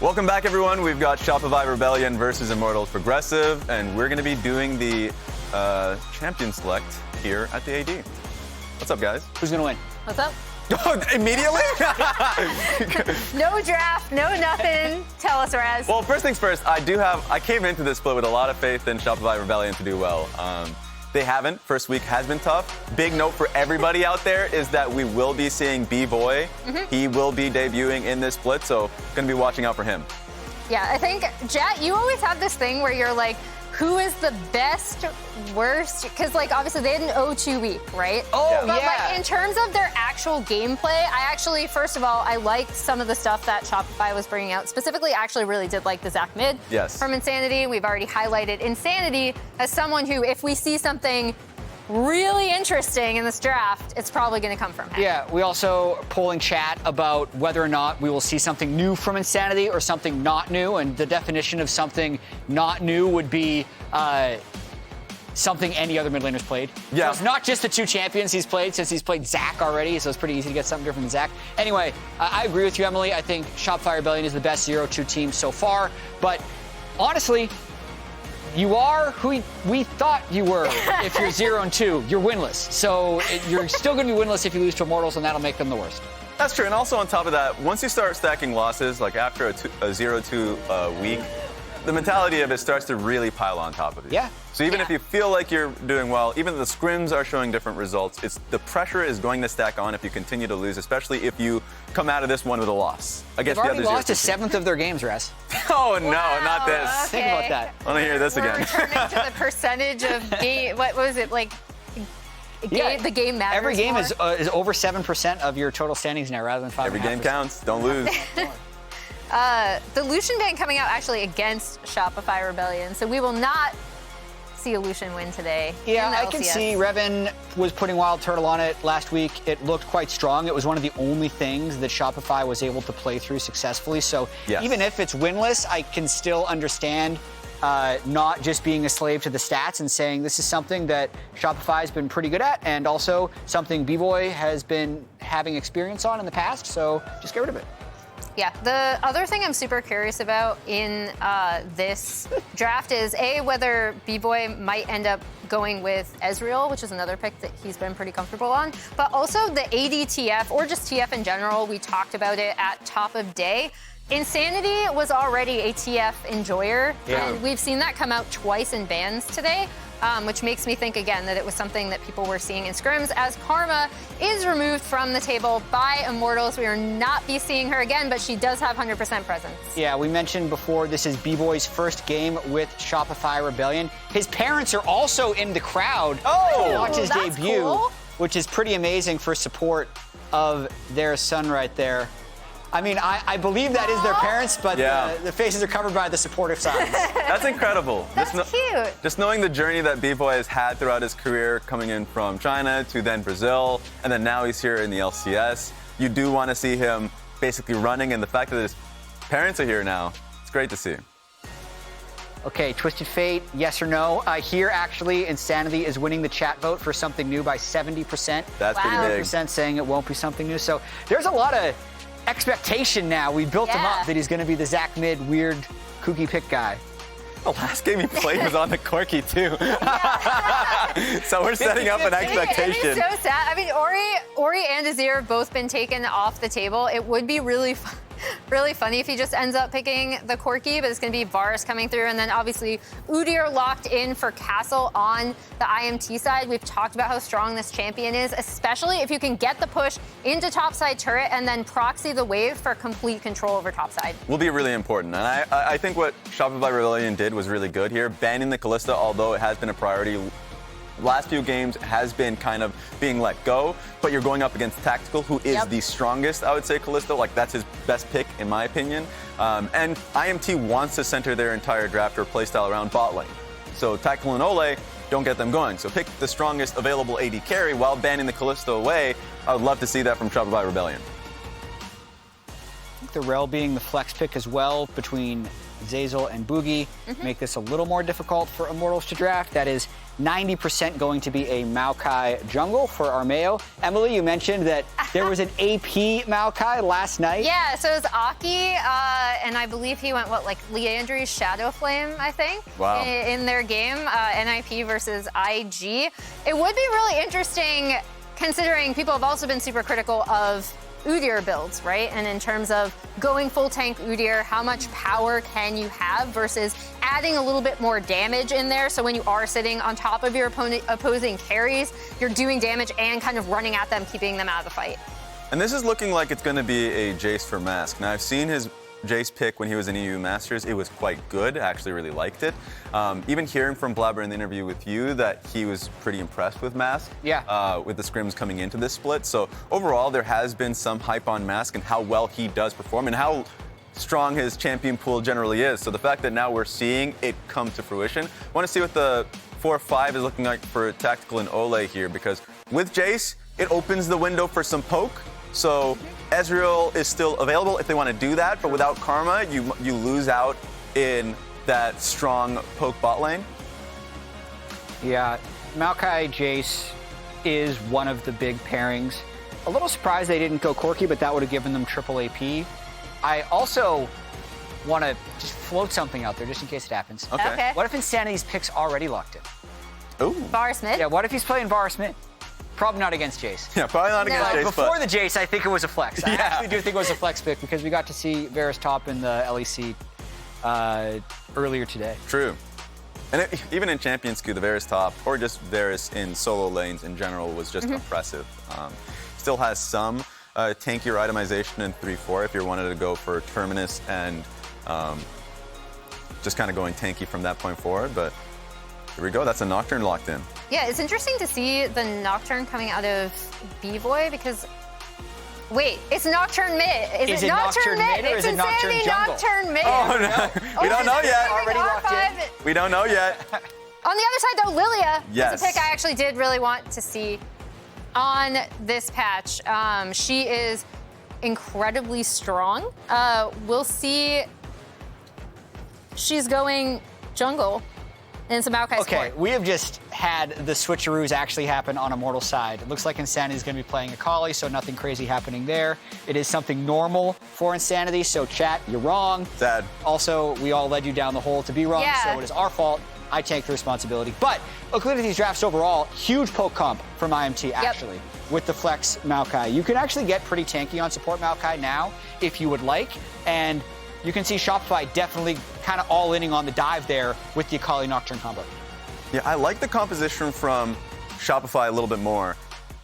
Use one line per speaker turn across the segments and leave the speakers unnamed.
Welcome back, everyone. We've got Shopify Rebellion versus Immortals Progressive, and we're going to be doing the champion select here at the AD. What's up, guys?
Who's going to win?
What's up?
Immediately?
No draft, no nothing. Tell us, Raz.
Well, first things first, I came into this split with a lot of faith in Shopify Rebellion to do well. They haven't. First week has been tough. Big note for everybody out there is that we will be seeing BVOY. He will be debuting in this split, so going to be watching out for him.
Yeah, I think, Jet, you always have this thing where you're like, who is the best, worst? Because, like, obviously they had an 0-2 week, right?
Oh,
Yeah.
But,
yeah.
like, in terms of their actual gameplay, I actually, first of all, I liked some of the stuff that Shopify was bringing out. Specifically, I actually really did like the Zach mid from Insanity. We've already highlighted Insanity as someone who, if we see something really interesting in this draft, it's probably going to come from him.
Yeah, we also polling chat about whether or not we will see something new from Insanity or something not new, and the definition of something not new would be something any other mid laner's played.
Yeah.
So it's not just the two champions he's played, since he's played Zach already, so it's pretty easy to get something different than Zach. Anyway, I agree with you, Emily. I think Shopify Rebellion is the best 0-2 team so far, but honestly, you are who we thought you were. If you're 0-2, you're winless. So you're still going to be winless if you lose to Immortals, and that'll make them the worst.
That's true, and also on top of that, once you start stacking losses, like after a 0-2 week, the mentality of it starts to really pile on top of you.
Yeah.
So even if you feel like you're doing well, even though the scrims are showing different results, the pressure is going to stack on if you continue to lose, especially if you come out of this one with a loss against
They've
the
already
other
lost a
0-2
seventh of their games, Res.
Oh no,
Wow,
not this.
okay.
Think about that.
I want to hear this
We're
again.
returning to the percentage of game. What was it like? The game matters.
Every game
more?
is over 7% of your total standings now, rather than 5.5%.
Every game counts. Don't lose.
The Lucian ban coming out actually against Shopify Rebellion, so we will not see a Lucian win today.
Yeah,
in the
I can
LCS.
see Revan was putting Wild Turtle on it last week. It looked quite strong. It was one of the only things that Shopify was able to play through successfully. So even if it's winless, I can still understand not just being a slave to the stats and saying this is something that Shopify has been pretty good at, and also something BVOY has been having experience on in the past. So just get rid of it.
Yeah, the other thing I'm super curious about in this draft is whether BVOY might end up going with Ezreal, which is another pick that he's been pretty comfortable on, but also the ADTF, or just TF in general. We talked about it at top of day. Insanity was already a TF enjoyer, and we've seen that come out twice in bans today, which makes me think again that it was something that people were seeing in scrims. As Karma is removed from the table by Immortals, we will not be seeing her again, but she does have 100% presence.
Yeah, we mentioned before, this is BVOY's first game with Shopify Rebellion. His parents are also in the crowd to watch his
that's
debut,
cool.
which is pretty amazing for support of their son right there. I mean, I believe that is their parents, but the faces are covered by the supportive signs.
That's incredible.
That's cute.
Just knowing the journey that BVOY has had throughout his career, coming in from China to then Brazil, and then now he's here in the LCS. You do want to see him basically running, and the fact that his parents are here now, it's great to see.
Okay, Twisted Fate, yes or no? Here, actually, Insanity is winning the chat vote for something new by 70%.
That's pretty big.
70% saying it won't be something new. So there's a lot of expectation now. We built him up that he's going to be the Zach mid, weird, kooky pick guy.
The last game he played was on the Corki, too. So we're setting up an expectation.
It is so sad. I mean, Ori and Azir have both been taken off the table. It would be really funny if he just ends up picking the Corki, but it's going to be Varus coming through. And then obviously Udyr locked in for Castle on the IMT side. We've talked about how strong this champion is, especially if you can get the push into topside turret and then proxy the wave for complete control over topside.
Will be really important. And I think what Shopify Rebellion did was really good here. Banning the Kalista, although it has been a priority, last few games has been kind of being let go, but you're going up against Tactical, who is the strongest, I would say, Kalista. Like, that's his best pick, in my opinion. And IMT wants to center their entire draft or playstyle around bot lane. So Tactical and Olleh don't get them going. So pick the strongest available AD carry while banning the Kalista away. I would love to see that from Shopify Rebellion.
I think the Rell being the flex pick as well between Zeyzal, and Bugi make this a little more difficult for Immortals to draft. That is 90% going to be a Maokai jungle for Armao. Emily, you mentioned that there was an AP Maokai last night.
Yeah, so it was Aki, and I believe he went, like Leandry's Shadow Flame, I think, in their game, NIP versus IG. It would be really interesting, considering people have also been super critical of Udyr builds, right? And in terms of going full tank Udyr, how much power can you have versus adding a little bit more damage in there, so when you are sitting on top of your opposing carries, you're doing damage and kind of running at them, keeping them out of the fight.
And this is looking like it's going to be a Jayce for Mask. Now, I've seen his Jayce pick when he was in EU Masters. It was quite good. I actually really liked it. Even hearing from Blabber in the interview with you that he was pretty impressed with Mask.
Yeah.
With the scrims coming into this split. So overall, there has been some hype on Mask and how well he does perform and how strong his champion pool generally is. So the fact that now we're seeing it come to fruition. I want to see what the 4-5 is looking like for Tactical and Olleh here, because with Jayce, it opens the window for some poke. So Ezreal is still available if they want to do that, but without Karma, you lose out in that strong poke bot lane.
Yeah, Maokai Jayce is one of the big pairings. A little surprised they didn't go Corki, but that would have given them triple AP. I also want to just float something out there just in case it happens.
Okay.
What if Insanity's pick's already locked in?
Ooh.
Varus mid?
Yeah, what if he's playing Varus mid? Probably not against Jayce.
Yeah, probably not against Jayce.
Before the Jayce, I think it was a flex. I
Yeah.
actually do think it was a flex pick because we got to see Varus top in the LEC earlier today.
True. And even in Champions Queue, the Varus top, or just Varus in solo lanes in general, was just oppressive. Still has some tankier itemization in 3-4 if you wanted to go for Terminus and just kind of going tanky from that point forward. But here we go. That's a Nocturne locked in.
Yeah, it's interesting to see the Nocturne coming out of BVOY because, wait, it's Nocturne mid. Is it Nocturne mid
or is it Nocturne
Insanity
jungle?
Nocturne mid.
Oh, no. We don't know yet.
Already locked in.
We don't know yet.
On the other side, though, Lillia
Yes.
is a pick I actually did really want to see on this patch. She is incredibly strong. We'll see. She's going jungle. And it's a Maokai
Okay, we have just had the switcheroos actually happen on Immortal's side. It looks like Insanity is going to be playing Akali, so nothing crazy happening there. It is something normal for Insanity, so chat, you're wrong.
Sad.
Also, we all led you down the hole to be wrong,
Yeah.
so it is our fault. I take the responsibility. But looking at these drafts overall, huge poke comp from IMT, actually, with the Flex Maokai. You can actually get pretty tanky on support Maokai now, if you would like, and you can see Shopify definitely kind of all-inning on the dive there with the Akali Nocturne combo.
Yeah, I like the composition from Shopify a little bit more.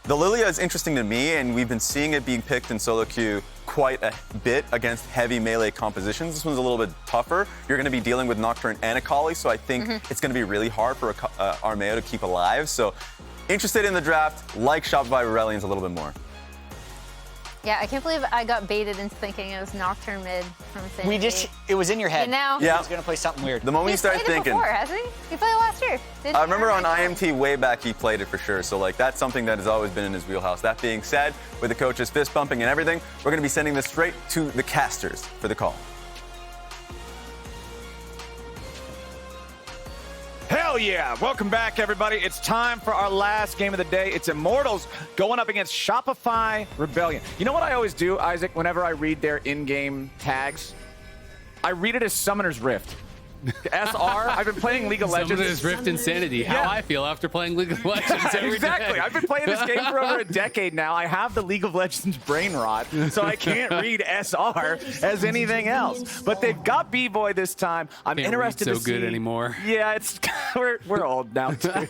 The Lillia is interesting to me, and we've been seeing it being picked in solo queue quite a bit against heavy melee compositions. This one's a little bit tougher. You're going to be dealing with Nocturne and Akali, so I think it's going to be really hard for Armao to keep alive. So interested in the draft, like Shopify Aurelians a little bit more.
Yeah, I can't believe I got baited into thinking it was Nocturne mid from Insanity.
It was in your head.
And now,
Yeah.
He's going to play something weird.
The moment you
he's
start
played
thinking.
it before, hasn't he? He played it last year.
I remember on IMT way back he played it for sure. So like that's something that has always been in his wheelhouse. That being said, with the coaches fist bumping and everything, we're going to be sending this straight to the casters for the call.
Hell yeah! Welcome back, everybody. It's time for our last game of the day. It's Immortals going up against Shopify Rebellion. You know what I always do, Isaac, whenever I read their in-game tags? I read it as Summoner's Rift. SR. I've been playing League of Legends.
Summoner's Rift Insanity. How I feel after playing League of Legends every
Exactly.
day.
I've been playing this game for over a decade now. I have the League of Legends brain rot, so I can't read SR as anything else. But they've got BVOY this time. I'm
Can't
interested
read
to
so
see.
good anymore.
Yeah, it's we're old now too.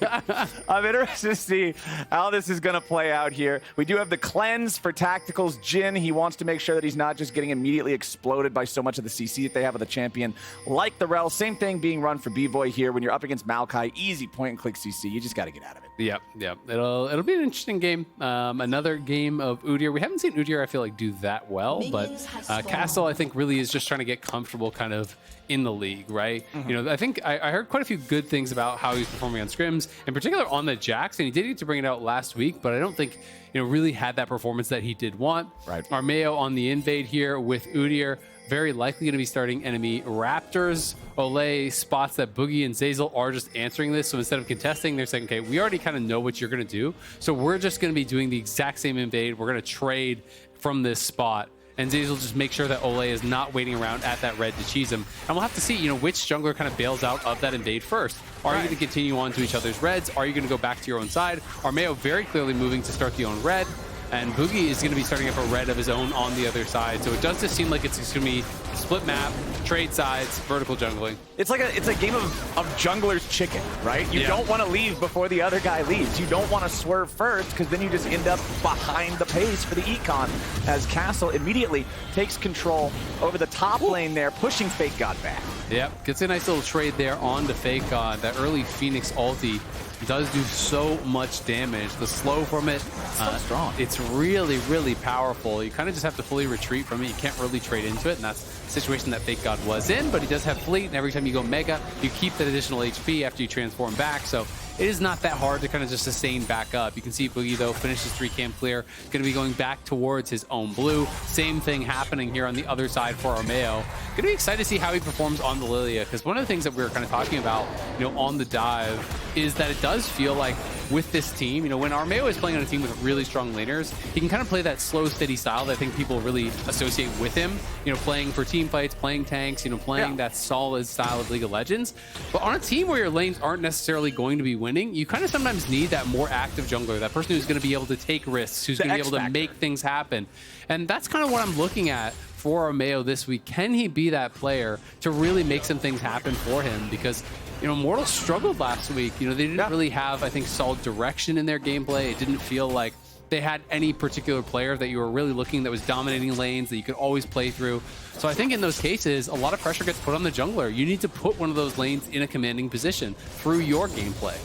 I'm interested to see how this is going to play out here. We do have the cleanse for Tactical's Jhin. He wants to make sure that he's not just getting immediately exploded by so much of the CC that they have with the champion, like the Rell. Same thing being run for BVOY here. When you're up against Maokai, easy point and click CC. You just got to get out of it.
Yep. It'll be an interesting game. Another game of Udyr. We haven't seen Udyr, I feel like, do that well, but Castle, I think, really is just trying to get comfortable kind of in the league, right? You know, I think I heard quite a few good things about how he's performing on scrims, in particular on the Jax, and he did get to bring it out last week, but I don't think, you know, really had that performance that he did want.
Right.
Armao on the invade here with Udyr. very likely going to be starting enemy Raptors. Olleh spots that Bugi and Zeyzal are just answering this. So instead of contesting, they're saying, okay, we already kind of know what you're going to do. So we're just going to be doing the exact same invade. We're going to trade from this spot. And Zeyzal just make sure that Olleh is not waiting around at that red to cheese him. And we'll have to see, you know, which jungler kind of bails out of that invade first. Are you going to continue on to each other's reds? Are you going to go back to your own side? Armao very clearly moving to start the own red. And Bugi is going to be starting up a red of his own on the other side. So it does just seem like it's going to be split map, trade sides, vertical jungling.
It's like it's a game of jungler's chicken, right? You don't want to leave before the other guy leaves. You don't want to swerve first because then you just end up behind the pace for the econ as Castle immediately takes control over the top lane there, pushing FakeGod back.
Yep, gets a nice little trade there on the FakeGod. That early Phoenix ulti does do so much damage. The slow from it,
so strong.
It's really, really powerful. You kind of just have to fully retreat from it. You can't really trade into it, and that's the situation that FakeGod was in, but he does have fleet, and every time you go mega, you keep that additional HP after you transform back, so it is not that hard to kind of just sustain back up. You can see Bugi, though, finishes 3-camp clear, going to be going back towards his own blue. Same thing happening here on the other side for Armao. Going to be excited to see how he performs on the Lillia, because one of the things that we were kind of talking about, you know, on the dive is that it does feel like with this team, you know, when Armao is playing on a team with really strong laners, he can kind of play that slow, steady style that I think people really associate with him. You know, playing for team fights, playing tanks, you know, playing that solid style of League of Legends. But on a team where your lanes aren't necessarily going to be winning, you kind of sometimes need that more active jungler, that person who's going to be able to take risks, who's going to be able to make things happen. And that's kind of what I'm looking at for Armao this week. Can he be that player to really make some things happen for him? Because, you know, Immortals struggled last week. You know, they didn't really have, I think, solid direction in their gameplay. It didn't feel like they had any particular player that you were really looking that was dominating lanes that you could always play through. So I think in those cases, a lot of pressure gets put on the jungler. You need to put one of those lanes in a commanding position through your gameplay.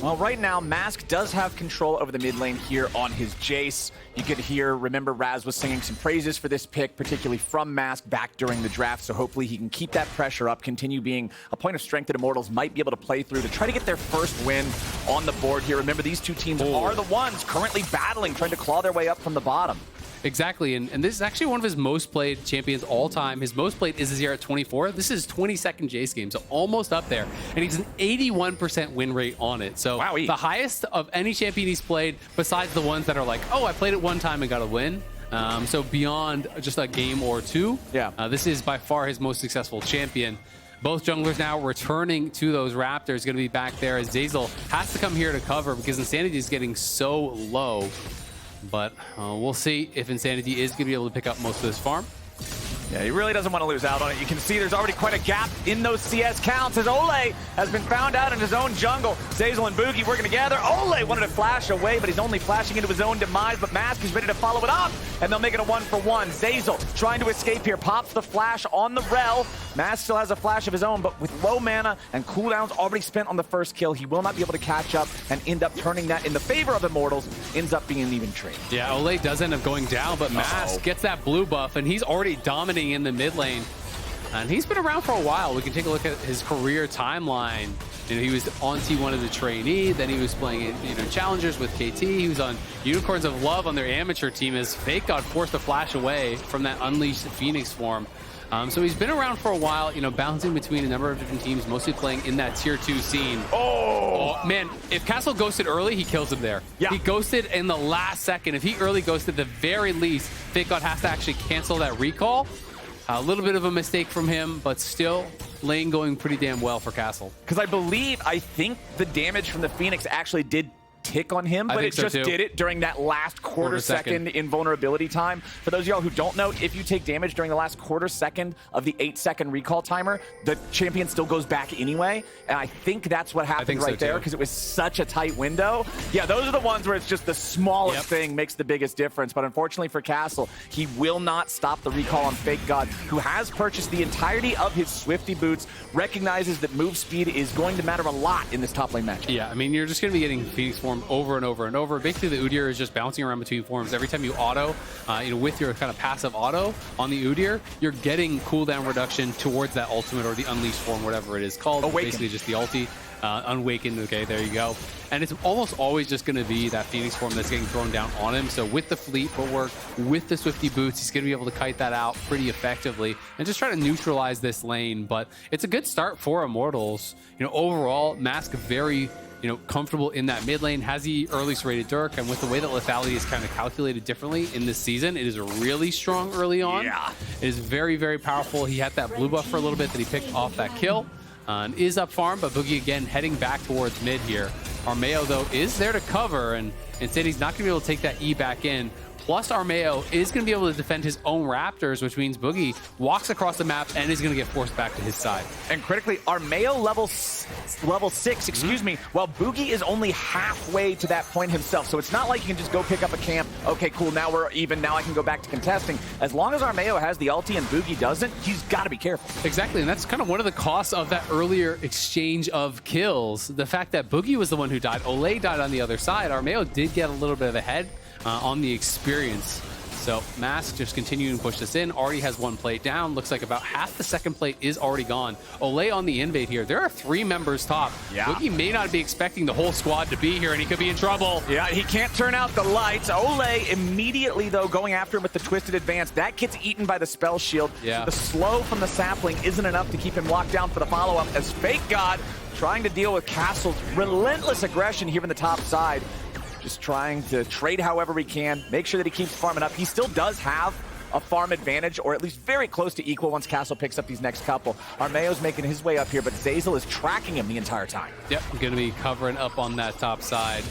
Well, right now, Mask does have control over the mid lane here on his Jayce. You could hear, remember, Raz was singing some praises for this pick, particularly from Mask back during the draft, so hopefully he can keep that pressure up, continue being a point of strength that Immortals might be able to play through to try to get their first win on the board here. Remember, these two teams are the ones currently battling, trying to claw their way up from the bottom.
Exactly, and this is actually one of his most played champions all time. His most played is Udyr at 24. This is 22nd Jayce game, so almost up there. And he's an 81% win rate on it. So the highest of any champion he's played, besides the ones that are like, oh, I played it one time and got a win. So beyond just a game or two, this is by far his most successful champion. Both junglers now returning to those Raptors, going to be back there as Zeyzal has to come here to cover because Insanity is getting so low. But we'll see if Insanity is going to be able to pick up most of this farm.
Yeah, he really doesn't want to lose out on it. You can see there's already quite a gap in those CS counts as Olleh has been found out in his own jungle. Zeyzal and Bugi working together. Olleh wanted to flash away, but he's only flashing into his own demise, but Mask is ready to follow it up, and they'll make it a 1-for-1. Zeyzal trying to escape here, pops the flash on the Rell. Mask still has a flash of his own, but with low mana and cooldowns already spent on the first kill, he will not be able to catch up and end up turning that in the favor of Immortals, ends up being an even trade.
Yeah, Olleh does end up going down, but Mask gets that blue buff, and he's already dominating in the mid lane. And he's been around for a while. We can take a look at his career timeline. You know, he was on T1 as a trainee, then he was playing in challengers with KT. He was on Unicorns of Love on their amateur team as FakeGod forced a flash away from that Unleashed Phoenix form. So he's been around for a while, you know, bouncing between a number of different teams, mostly playing in that tier 2 scene. Oh man, if Castle ghosted early, he kills him there. Yeah. He ghosted in the last second. If he early ghosted, the very least, FakeGod has to actually cancel that recall. A little bit of a mistake from him, but still lane going pretty damn well for Castle.
Because I think the damage from the Phoenix actually did tick on him, but it just did it during that last quarter second invulnerability time. For those of y'all who don't know, if you take damage during the last quarter second of the 8-second recall timer, the champion still goes back anyway. And I think that's what happened right there because it was such a tight window. Yeah, those are the ones where it's just the smallest thing makes the biggest difference. But unfortunately for Castle, he will not stop the recall on FakeGod, who has purchased the entirety of his Swifty boots, recognizes that move speed is going to matter a lot in this top lane match.
Yeah, I mean, you're just going to be getting Phoenix form over and over and over. Basically, the Udyr is just bouncing around between forms. Every time you auto, with your kind of passive auto on the Udyr, you're getting cooldown reduction towards that ultimate or the unleashed form, whatever it is called. Basically, just the ulti. Unwakened, okay, there you go. And it's almost always just going to be that Phoenix form that's getting thrown down on him. So with the fleet footwork, with the Swifty boots, he's going to be able to kite that out pretty effectively and just try to neutralize this lane. But it's a good start for Immortals. You know, overall, Mask very, you know, comfortable in that mid lane, has the earliest rated Dirk, and with the way that lethality is kind of calculated differently in this season, it is really strong early on.
Yeah.
It is very, very powerful. He had that blue buff for a little bit that he picked off that kill. And is up farm, but Bugi again heading back towards mid here. Armao, though, is there to cover, and instead he's not going to be able to take that E back in. Plus, Armao is going to be able to defend his own Raptors, which means Bugi walks across the map and is going to get forced back to his side.
And critically, Armao level 6, excuse me, while Bugi is only halfway to that point himself. So it's not like you can just go pick up a camp. Okay, cool, now we're even. Now I can go back to contesting. As long as Armao has the ulti and Bugi doesn't, he's got to be careful.
Exactly, and that's kind of one of the costs of that earlier exchange of kills. The fact that Bugi was the one who died, Olleh died on the other side. Armao did get a little bit of a head on the experience. So Mask just continuing to push this in. Already has one plate down. Looks like about half the second plate is already gone. Olleh on the invade here. There are 3 members top.
Yeah.
Bugi may not be expecting the whole squad to be here, and he could be in trouble.
Yeah, he can't turn out the lights. Olleh immediately, though, going after him with the Twisted Advance. That gets eaten by the spell shield.
Yeah.
The slow from the sapling isn't enough to keep him locked down for the follow-up, as FakeGod trying to deal with Castle's relentless aggression here in the top side. Just trying to trade however he can, make sure that he keeps farming up. He still does have a farm advantage, or at least very close to equal once Castle picks up these next couple. Armao's making his way up here, but Zeyzal is tracking him the entire time.
Yep, going to be covering up on that top side.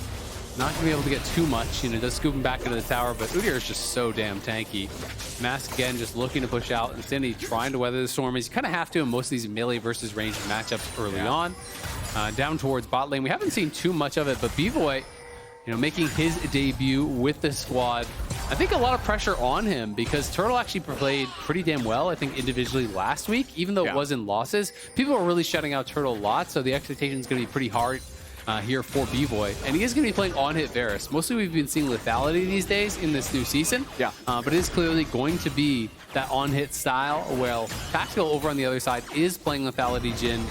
Not going to be able to get too much, you know, just scooping back into the tower, but Udyr is just so damn tanky. Mask, again, just looking to push out, and Cindy trying to weather the storm. He's kind of have to in most of these melee versus ranged matchups early on. Down towards bot lane. We haven't seen too much of it, but BVOY, you know, making his debut with the squad. I think a lot of pressure on him because Turtle actually played pretty damn well, I think, individually last week, even though it was in losses. People are really shutting out Turtle a lot, so the expectation is going to be pretty hard here for BVOY. And he is going to be playing on-hit Varus. Mostly we've been seeing lethality these days in this new season. But it is clearly going to be that on-hit style. Well, Tactical over on the other side is playing lethality Jhin.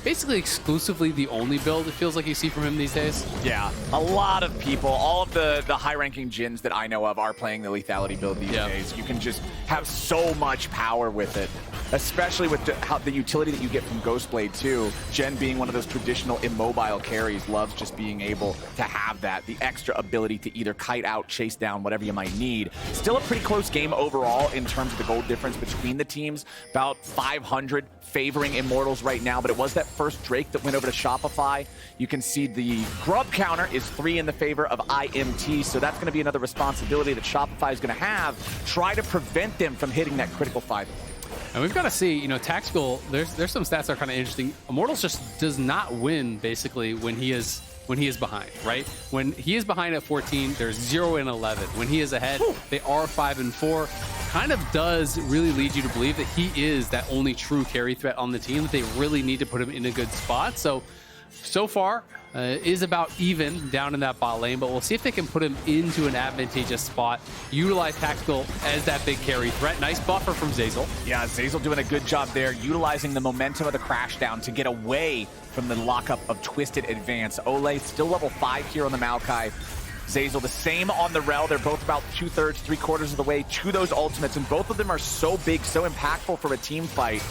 Basically exclusively the only build it feels like you see from him these days.
Yeah, a lot of people, all of the high-ranking Jhins that I know of are playing the lethality build these days. You can just have so much power with it, especially with the utility that you get from Ghostblade too. Jhin being one of those traditional immobile carries, loves just being able to have that, the extra ability to either kite out, chase down, whatever you might need. Still a pretty close game overall in terms of the gold difference between the teams, about 500 favoring Immortals right now, but it was that first Drake that went over to Shopify. You can see the grub counter is 3 in the favor of IMT, so that's going to be another responsibility that Shopify is going to have. Try to prevent them from hitting that critical 5.
And we've got to see, you know, Tactical, there's some stats that are kind of interesting. Immortals just does not win, basically, when he is behind, right? When he is behind at 14, there's 0 and 11. When he is ahead, they are 5 and 4. Kind of does really lead you to believe that he is that only true carry threat on the team, that they really need to put him in a good spot. So far, is about even down in that bot lane, but we'll see if they can put him into an advantageous spot, utilize Tactical as that big carry threat. Nice buffer from Zeyzal.
Yeah, Zeyzal doing a good job there, utilizing the momentum of the crash down to get away from the lockup of Twisted Advance. Olleh still level 5 here on the Maokai. Zeyzal the same on the Rell. They're both about 2/3, 3/4 of the way to those ultimates, and both of them are so big, so impactful for a team fight.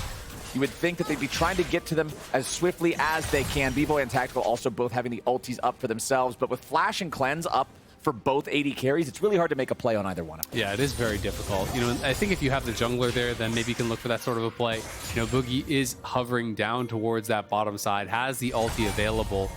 You would think that they'd be trying to get to them as swiftly as they can. BVOY and Tactical also both having the ultis up for themselves, but with Flash and Cleanse up for both AD carries, it's really hard to make a play on either one of them.
Yeah, it is very difficult. You know, I think if you have the jungler there, then maybe you can look for that sort of a play. You know, Bugi is hovering down towards that bottom side, has the ulti available.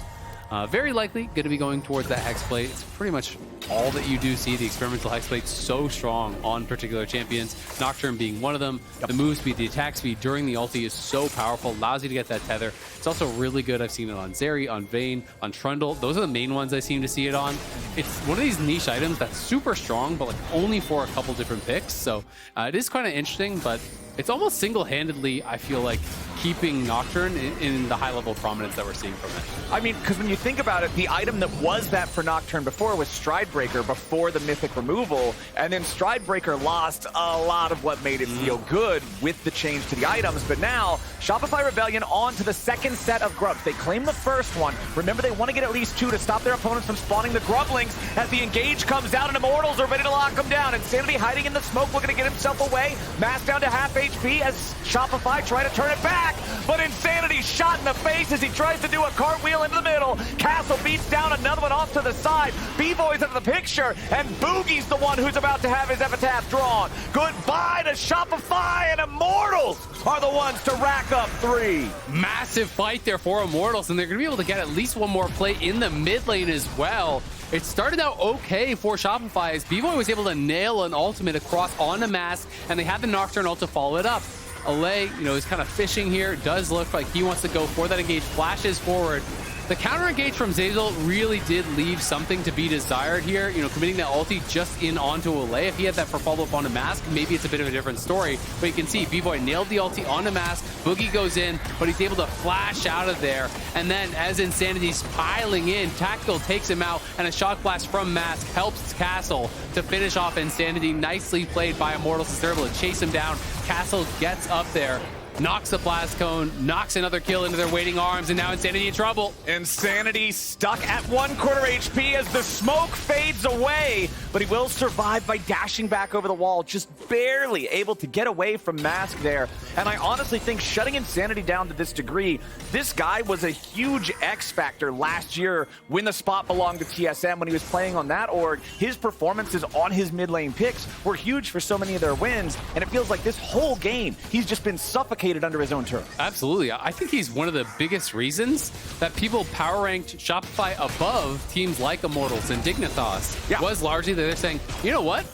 Very likely going to be going towards that Hexblade. It's pretty much all that you do see. The experimental Hexblade so strong on particular champions, Nocturne being one of them. The move speed, the attack speed during the ulti is so powerful, allows you to get that tether. It's also really good. I've seen it on Zeri, on Vayne, on Trundle. Those are the main ones I seem to see it on. It's one of these niche items that's super strong, but like only for a couple different picks. So it is kind of interesting, but it's almost single-handedly, I feel like, keeping Nocturne in the high-level prominence that we're seeing from it.
I mean, because when you think about it, the item that was that for Nocturne before was Stride Stridebreaker before the Mythic removal, and then Stridebreaker lost a lot of what made it feel good with the change to the items. But now, Shopify Rebellion on to the second set of grubs. They claim the first one. Remember, they want to get at least 2 to stop their opponents from spawning the grublings. As the engage comes out and Immortals are ready to lock them down. Insanity hiding in the smoke, looking to get himself away. Mass down to half HP as Shopify try to turn it back. But Insanity shot in the face as he tries to do a cartwheel into the middle. Castle beats down another one off to the side. BVOY's into the picture, and Bugi's the one who's about to have his epitaph drawn. Goodbye to Shopify, and Immortals are the ones to rack up 3.
Massive fight there for Immortals, and they're going to be able to get at least one more play in the mid lane as well. It started out okay for Shopify as BVOY was able to nail an ultimate across on a mask, and they had the Nocturne ult to follow it up. Olleh, is kind of fishing here. Does look like he wants to go for that engage. Flashes forward. The counter engage from Zeyzal really did leave something to be desired here. Committing that ulti just in onto Olleh. If he had that for follow-up on a mask, maybe it's a bit of a different story. But you can see BVOY nailed the ulti on a mask. Bugi goes in, but he's able to flash out of there. And then as Insanity's piling in, Tactical takes him out, and a shock blast from mask helps Castle to finish off Insanity. Nicely played by Immortals. They're able to chase him down. Castle gets up there, knocks the blast cone, knocks another kill into their waiting arms, and now Insanity in trouble.
Insanity stuck at 1/4 HP as the smoke fades away, but he will survive by dashing back over the wall, just barely able to get away from Mask there. And I honestly think shutting Insanity down to this degree, this guy was a huge X factor last year when the spot belonged to TSM when he was playing on that org. His performances on his mid lane picks were huge for so many of their wins, and it feels like this whole game, he's just been suffocated under his own turf.
Absolutely. I think he's one of the biggest reasons that people power ranked Shopify above teams like Immortals and Dignitas.
Yeah.
Was largely that they're saying, you know what?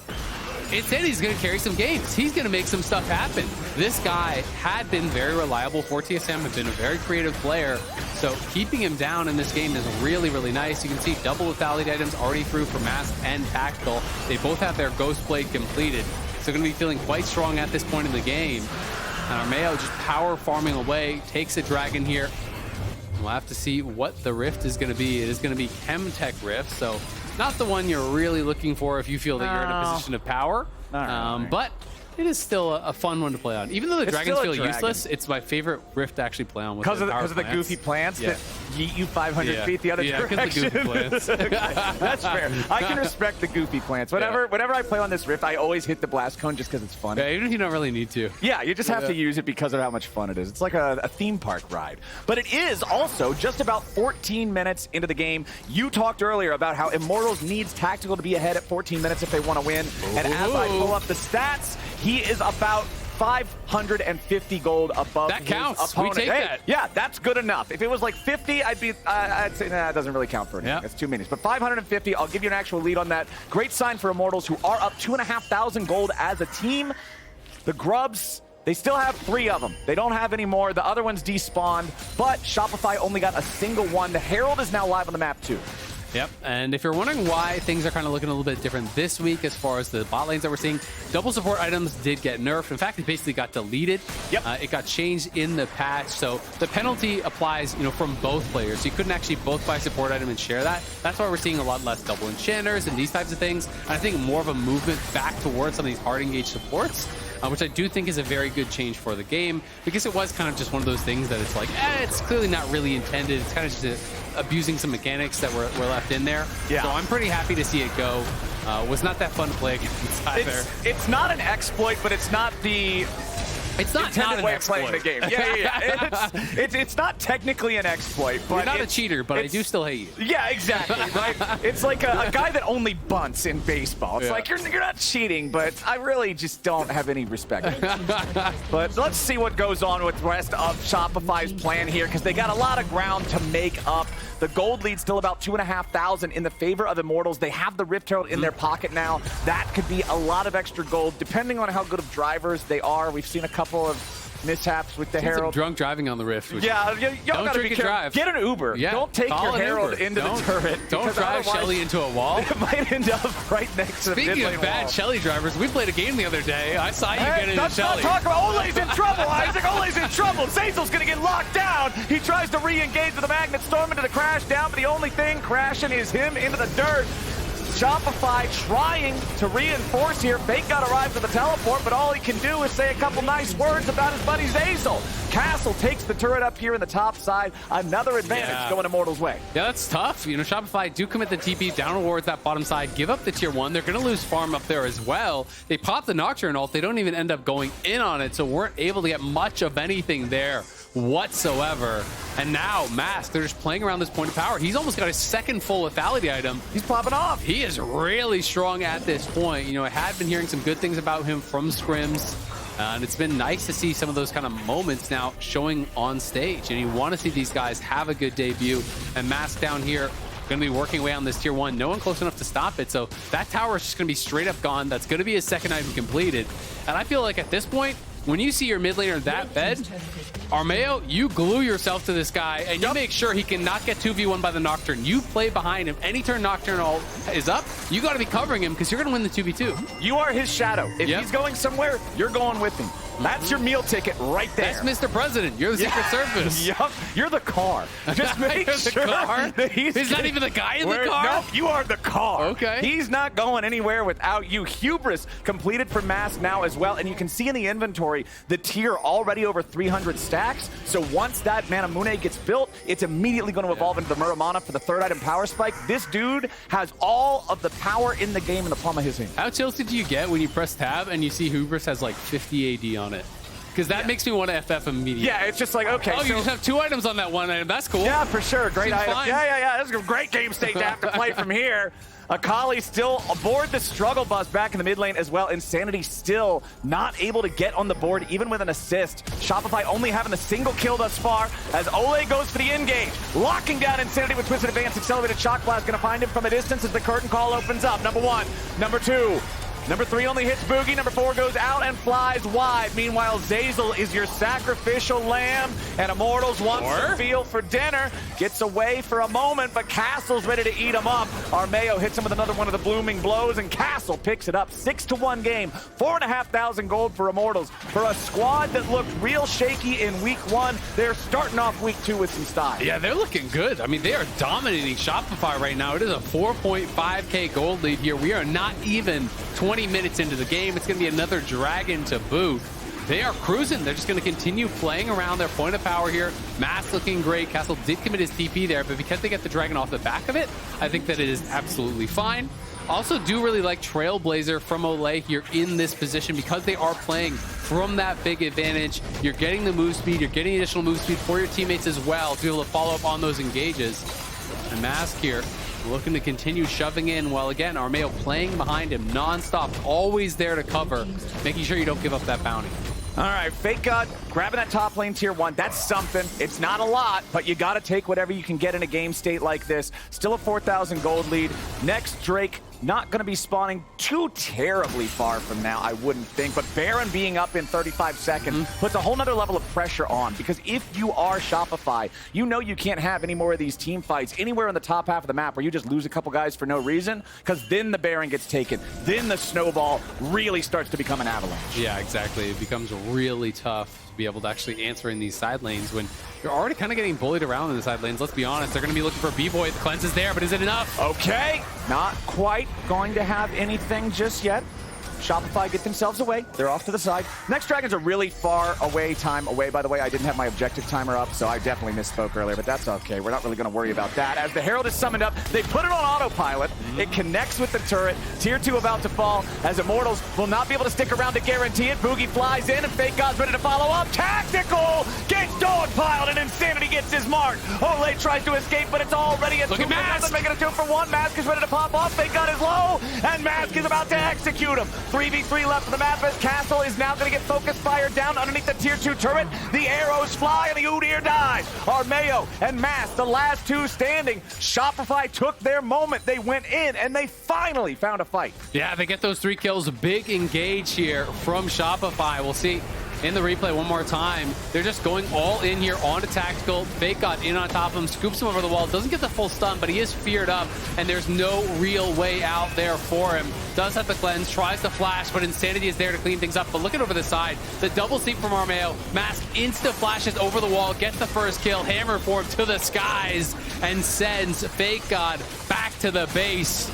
Insanity's going to carry some games. He's going to make some stuff happen. This guy had been very reliable for TSM, had been a very creative player. So keeping him down in this game is really, really nice. You can see double lethality items already through for Mask and Tactical. They both have their Ghost Blade completed. So going to be feeling quite strong at this point in the game. And Armao just power farming away, takes a dragon here. We'll have to see what the Rift is going to be. It is going to be Chemtech Rift, so not the one you're really looking for if you feel that you're in a position of power. But it is still a fun one to play on. Even though the dragons feel useless, it's my favorite Rift to actually play on.
Because of the goofy plants that yeet you 500 feet the other direction.
The goofy plants.
That's fair. I can respect the goofy plants. Whenever I play on this Rift, I always hit the blast cone just because it's fun.
Yeah, even if you don't really need to.
Yeah, you just have to use it because of how much fun it is. It's like a theme park ride. But it is also just about 14 minutes into the game. You talked earlier about how Immortals needs Tactical to be ahead at 14 minutes if they want to win. And as I pull up the stats, he is about 550 gold above
that counts.
His opponent.
We take that.
Yeah, that's good enough. If it was like 50, I'd say, nah, that doesn't really count for anything. It's 2 minutes. But 550, I'll give you an actual lead on that. Great sign for Immortals, who are up 2,500 gold as a team. The Grubs, they still have 3 of them. They don't have any more. The other ones despawned, but Shopify only got a single one. The Herald is now live on the map too.
Yep, and if you're wondering why things are kind of looking a little bit different this week as far as the bot lanes that we're seeing, double support items did get nerfed. In fact, it basically got deleted.
Yep.
It got changed in the patch, so the penalty applies, from both players. So you couldn't actually both buy support item and share that. That's why we're seeing a lot less double enchanters and these types of things. And I think more of a movement back towards some of these hard engaged supports, which I do think is a very good change for the game, because it was kind of just one of those things that it's like, it's clearly not really intended. It's kind of just abusing some mechanics that were left in there.
Yeah.
So I'm pretty happy to see it go. Was not that fun to play against either.
It's not an exploit, but it's not the intended way of playing the game. Yeah. It's not technically an exploit, but
you're not a cheater, but I do still hate you.
Yeah, exactly. Right. It's like a guy that only bunts in baseball. It's like you're not cheating, but I really just don't have any respect. But let's see what goes on with the rest of Shopify's plan here, because they got a lot of ground to make up. The gold lead's still about 2,500 in the favor of Immortals. They have the Rift Herald in their pocket now. That could be a lot of extra gold, depending on how good of drivers they are. We've seen a couple of mishaps with the Herald.
Some drunk driving on the Rift.
Yeah, y'all gotta be careful.
Drive.
Get an Uber.
Yeah,
don't take your Herald into the turret.
Don't drive Shelly into a wall.
It might end up right next to the
Speaking of bad Shelly drivers, we played a game the other day. I saw you get into Shelly.
Talk about Olleh's in trouble, Isaac. Olleh's in trouble. Zeyzal's gonna get locked down. He tries to re-engage with the Magnet Storm into the crash down, but the only thing crashing is him into the dirt. Shopify trying to reinforce here. FakeGod arrives with the teleport, but all he can do is say a couple nice words about his buddy Zeyzal. Castle takes the turret up here in the top side. Another advantage going Immortals' way.
Yeah, that's tough. You know, Shopify do commit the TP down towards that bottom side, give up the tier 1. They're going to lose farm up there as well. They pop the Nocturne ult. They don't even end up going in on it, so weren't able to get much of anything there whatsoever. And now Mask, they're just playing around this point of power. He's almost got a second full lethality item.
He's popping off.
He is really strong at this point. You know, I had been hearing some good things about him from scrims. And it's been nice to see some of those kind of moments now showing on stage. And you want to see these guys have a good debut. And Mask down here going to be working away on this tier 1. No one close enough to stop it. So that tower is just going to be straight up gone. That's going to be his second item completed. And I feel like at this point, when you see your mid laner that bed, Armao, you glue yourself to this guy and you make sure he cannot get 2v1 by the Nocturne. You play behind him. Any turn Nocturne is up, you got to be covering him because you're going to win the 2v2.
You are his shadow. If he's going somewhere, you're going with him. That's your meal ticket right there.
That's Mr. President. You're the Secret Service.
Yup. You're the car. Just make sure that he's
not even the guy in the car?
No, you are the car.
Okay.
He's not going anywhere without you. Hubris completed for Mask now as well. And you can see in the inventory, the tier already over 300 stacks. So once that Manamune gets built, it's immediately going to evolve into the Muramana for the third item power spike. This dude has all of the power in the game in the palm of his hand.
How tilted do you get when you press tab and you see Hubris has like 50 AD on it? Because that makes me want to FF immediately.
Yeah, it's just like, okay.
Oh, you just have 2 items on that one item. That's cool.
Yeah, for sure. Great
Seems
item.
fine.
Yeah. This is a great game state to have to play from here. Akali still aboard the struggle bus back in the mid lane as well. Insanity still not able to get on the board, even with an assist. Shopify only having a single kill thus far as Olleh goes for the engage. Locking down Insanity with Twisted Advance. Accelerated Shock Blast going to find him from a distance as the curtain call opens up. Number 1. Number 2. Number 3 only hits Bugi. Number 4 goes out and flies wide. Meanwhile, Zeyzal is your sacrificial lamb, and Immortals wants to feel for dinner. Gets away for a moment, but Castle's ready to eat him up. Armao hits him with another one of the blooming blows, and Castle picks it up. 6-1 game. 4,500 gold for Immortals. For a squad that looked real shaky in week 1, they're starting off week 2 with some style.
Yeah, they're looking good. I mean, they are dominating Shopify right now. It is a 4.5k gold lead here. We are not even 20 minutes into the game. It's going to be another dragon to boot. They are cruising. They're just going to continue playing around their point of power here. Mass looking great. Castle did commit his TP there, but because they get the dragon off the back of it, I think that it is absolutely fine. Also do really like Trailblazer from Olleh here in this position because they are playing from that big advantage. You're getting the move speed. You're getting additional move speed for your teammates as well to be able to follow up on those engages. And Mask here looking to continue shoving in while, again, Armao playing behind him non-stop, always there to cover, making sure you don't give up that bounty.
All right, FakeGod grabbing that top lane tier 1. That's something. It's not a lot, but you got to take whatever you can get in a game state like this. Still a 4,000 gold lead. Next, Drake not going to be spawning too terribly far from now, I wouldn't think. But Baron being up in 35 seconds puts a whole nother level of pressure on. Because if you are Shopify, you know you can't have any more of these team fights anywhere in the top half of the map where you just lose a couple guys for no reason. Because then the Baron gets taken. Then the snowball really starts to become an avalanche.
Yeah, exactly. It becomes really tough to be able to actually answer in these side lanes when you're already kind of getting bullied around in the side lanes. Let's be honest. They're going to be looking for BVOY. The cleanse is there, but is it enough?
Okay. Not quite going to have anything just yet. Shopify get themselves away. They're off to the side. Next Dragon's a really far away time away, by the way. I didn't have my objective timer up, so I definitely misspoke earlier, but that's okay. We're not really going to worry about that. As the Herald is summoned up, they put it on autopilot. It connects with the turret. Tier 2 about to fall, as Immortals will not be able to stick around to guarantee it. Bugi flies in, and FakeGod's ready to follow up. Tactical! Gets dogpiled, and Insanity gets his mark. Olleh tries to escape, but it's already a 2 for nothing, making a 2 for 1. Mask is ready to pop off. FakeGod is low, and Mask is about to execute him. 3v3 left of the map as Castle is now going to get focus fire down underneath the tier 2 turret. The arrows fly and the Udyr dies. Armao and Mask, the last 2 standing. Shopify took their moment. They went in and they finally found a fight.
Yeah, they get those 3 kills. Big engage here from Shopify. We'll see in the replay one more time. They're just going all in here onto Tactical. FakeGod in on top of him, scoops him over the wall. Doesn't get the full stun, but he is feared up, and there's no real way out there for him. Does have the cleanse, tries to flash, but Insanity is there to clean things up. But look at over the side. The double sleep from Armao. Mask insta flashes over the wall, gets the first kill, hammer form to the skies, and sends FakeGod back to the base.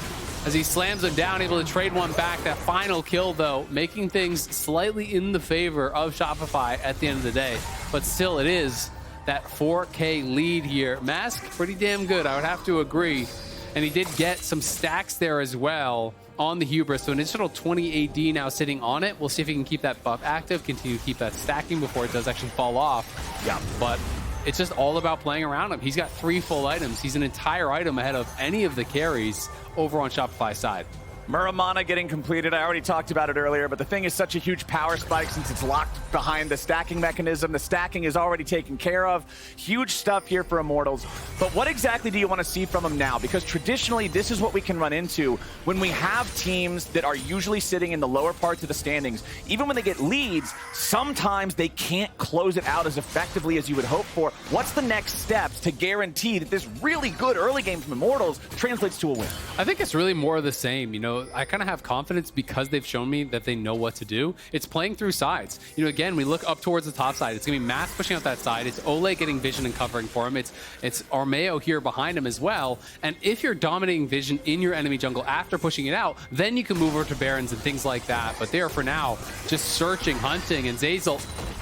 as he slams him down, able to trade one back. That final kill, though, making things slightly in the favor of Shopify at the end of the day. But still, it is that 4K lead here. Mask, pretty damn good, I would have to agree. And he did get some stacks there as well on the Hubris. So an additional 20 AD now sitting on it. We'll see if he can keep that buff active, continue to keep that stacking before it does actually fall off. Yeah, but it's just all about playing around him. He's got 3 full items. He's an entire item ahead of any of the carries over on Shopify's side.
Muramana getting completed. I already talked about it earlier, but the thing is such a huge power spike since it's locked behind the stacking mechanism. The stacking is already taken care of. Huge stuff here for Immortals. But what exactly do you want to see from them now? Because traditionally, this is what we can run into when we have teams that are usually sitting in the lower parts of the standings. Even when they get leads, sometimes they can't close it out as effectively as you would hope for. What's the next steps to guarantee that this really good early game from Immortals translates to a win?
I think it's really more of the same. You know, I kind of have confidence because they've shown me that they know what to do. It's playing through sides. You know, again, we look up towards the top side. It's going to be Mask pushing out that side. It's Olleh getting vision and covering for him. It's Armao here behind him as well. And if you're dominating vision in your enemy jungle after pushing it out, then you can move over to Barons and things like that. But there for now, just searching, hunting, and Zeyzal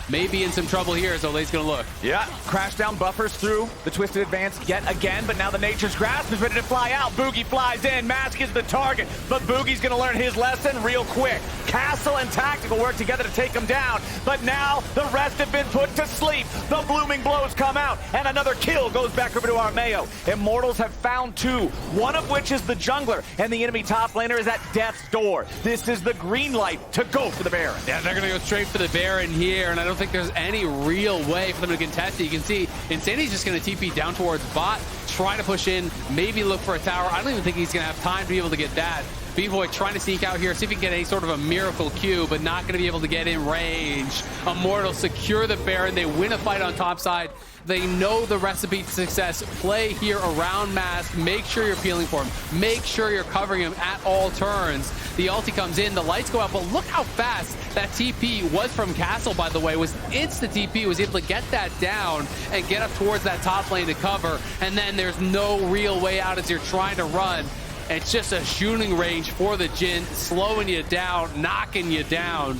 may be in some trouble here as Olleh's going to look.
Yeah, crash down buffers through the Twisted Advance yet again, but now the Nature's Grasp is ready to fly out. Bugi flies in, Mask is the target, but Bugi's going to learn his lesson real quick. Castle and Tactical work together to take him down, but now the rest have been put to sleep. The blooming blows come out, and another kill goes back over to Armao. Immortals have found 2, one of which is the jungler, and the enemy top laner is at death's door. This is the green light to go for the Baron.
Yeah, they're going to go straight for the Baron here, and I don't think there's any real way for them to contest it. You can see Insanity's just going to TP down towards bot, try to push in, maybe look for a tower. I don't even think he's going to have time to be able to get that. BVOY trying to sneak out here, see if he can get any sort of a miracle Q, but not going to be able to get in range. Immortals secure the Baron. They win a fight on top side. They know the recipe to success. Play here around Mask. Make sure you're peeling for him. Make sure you're covering him at all turns. The ulti comes in, the lights go out, but look how fast that TP was from Castle, by the way. Was insta TP, was able to get that down and get up towards that top lane to cover. And then there's no real way out as you're trying to run. It's just a shooting range for the Jhin, slowing you down, knocking you down.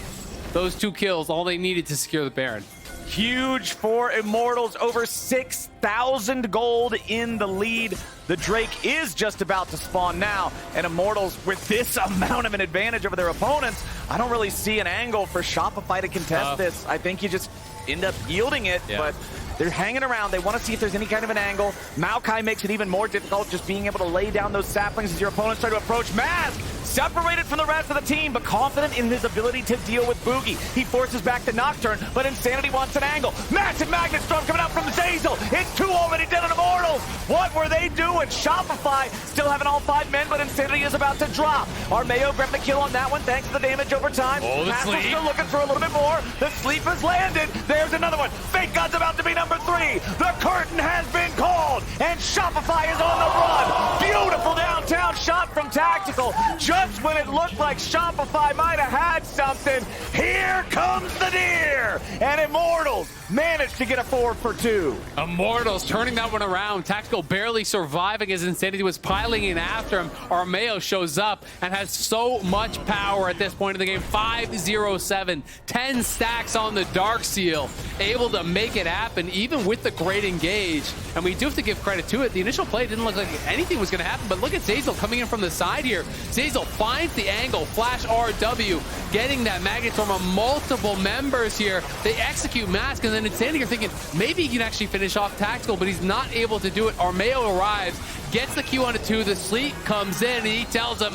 Those 2 kills, all they needed to secure the Baron.
Huge for Immortals, over 6,000 gold in the lead. The Drake is just about to spawn now, and Immortals, with this amount of an advantage over their opponents, I don't really see an angle for Shopify to contest this. I think you just end up yielding it, but they're hanging around. They want to see if there's any kind of an angle. Maokai makes it even more difficult, just being able to lay down those saplings as your opponents try to approach. Mask separated from the rest of the team, but confident in his ability to deal with Bugi. He forces back the Nocturne, but Insanity wants an angle. Massive Magnet Storm coming out from Zeyzal. It's 2 already dead on Immortals. What were they doing? Shopify still having all 5 men, but Insanity is about to drop. Armao grabbed the kill on that one thanks to the damage over time.
Oh, the
Mask
sleep.
still looking for a little bit more. The sleep has landed. There's another one. FakeGod's about to be number 3. The curtain has been called, and Shopify is on the run. Beautiful downtown shot from Tactical. Just when it looked like Shopify might have had something, here comes the deer. And Immortals managed to get a 4 for 2.
Immortals turning that one around. Tactical barely surviving as Insanity was piling in after him. Armao shows up and has so much power at this point in the game. 5-0-7, 10 stacks on the Dark Seal. Able to make it happen even with the great engage. And we do have to give credit to it. The initial play didn't look like anything was going to happen, but look at Zeyzal coming in from the side here. Zeyzal finds the angle, flash RW, getting that Magnet Storm on multiple members here. They execute Mask, and then Insanity are thinking maybe he can actually finish off Tactical, but he's not able to do it. Armao arrives, gets the Q onto 2, the sleep comes in, and he tells him,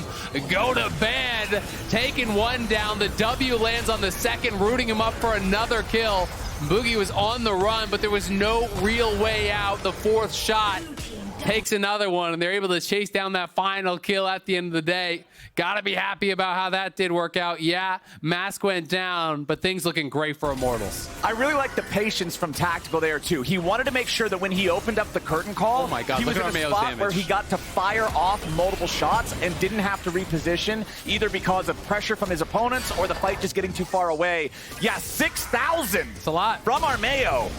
go to bed. Taking 1 down, the W lands on the 2nd, rooting him up for another kill. Bugi was on the run, but there was no real way out. The 4th shot takes another one, and they're able to chase down that final kill at the end of the day. Gotta be happy about how that did work out. Yeah, Mask went down, but things looking great for Immortals.
I really like the patience from Tactical there, too. He wanted to make sure that when he opened up the curtain call,
oh my God,
he was in a spot where he got to fire off multiple shots and didn't have to reposition, either because of pressure from his opponents or the fight just getting too far away. Yeah, 6,000.
It's a lot.
From Armao.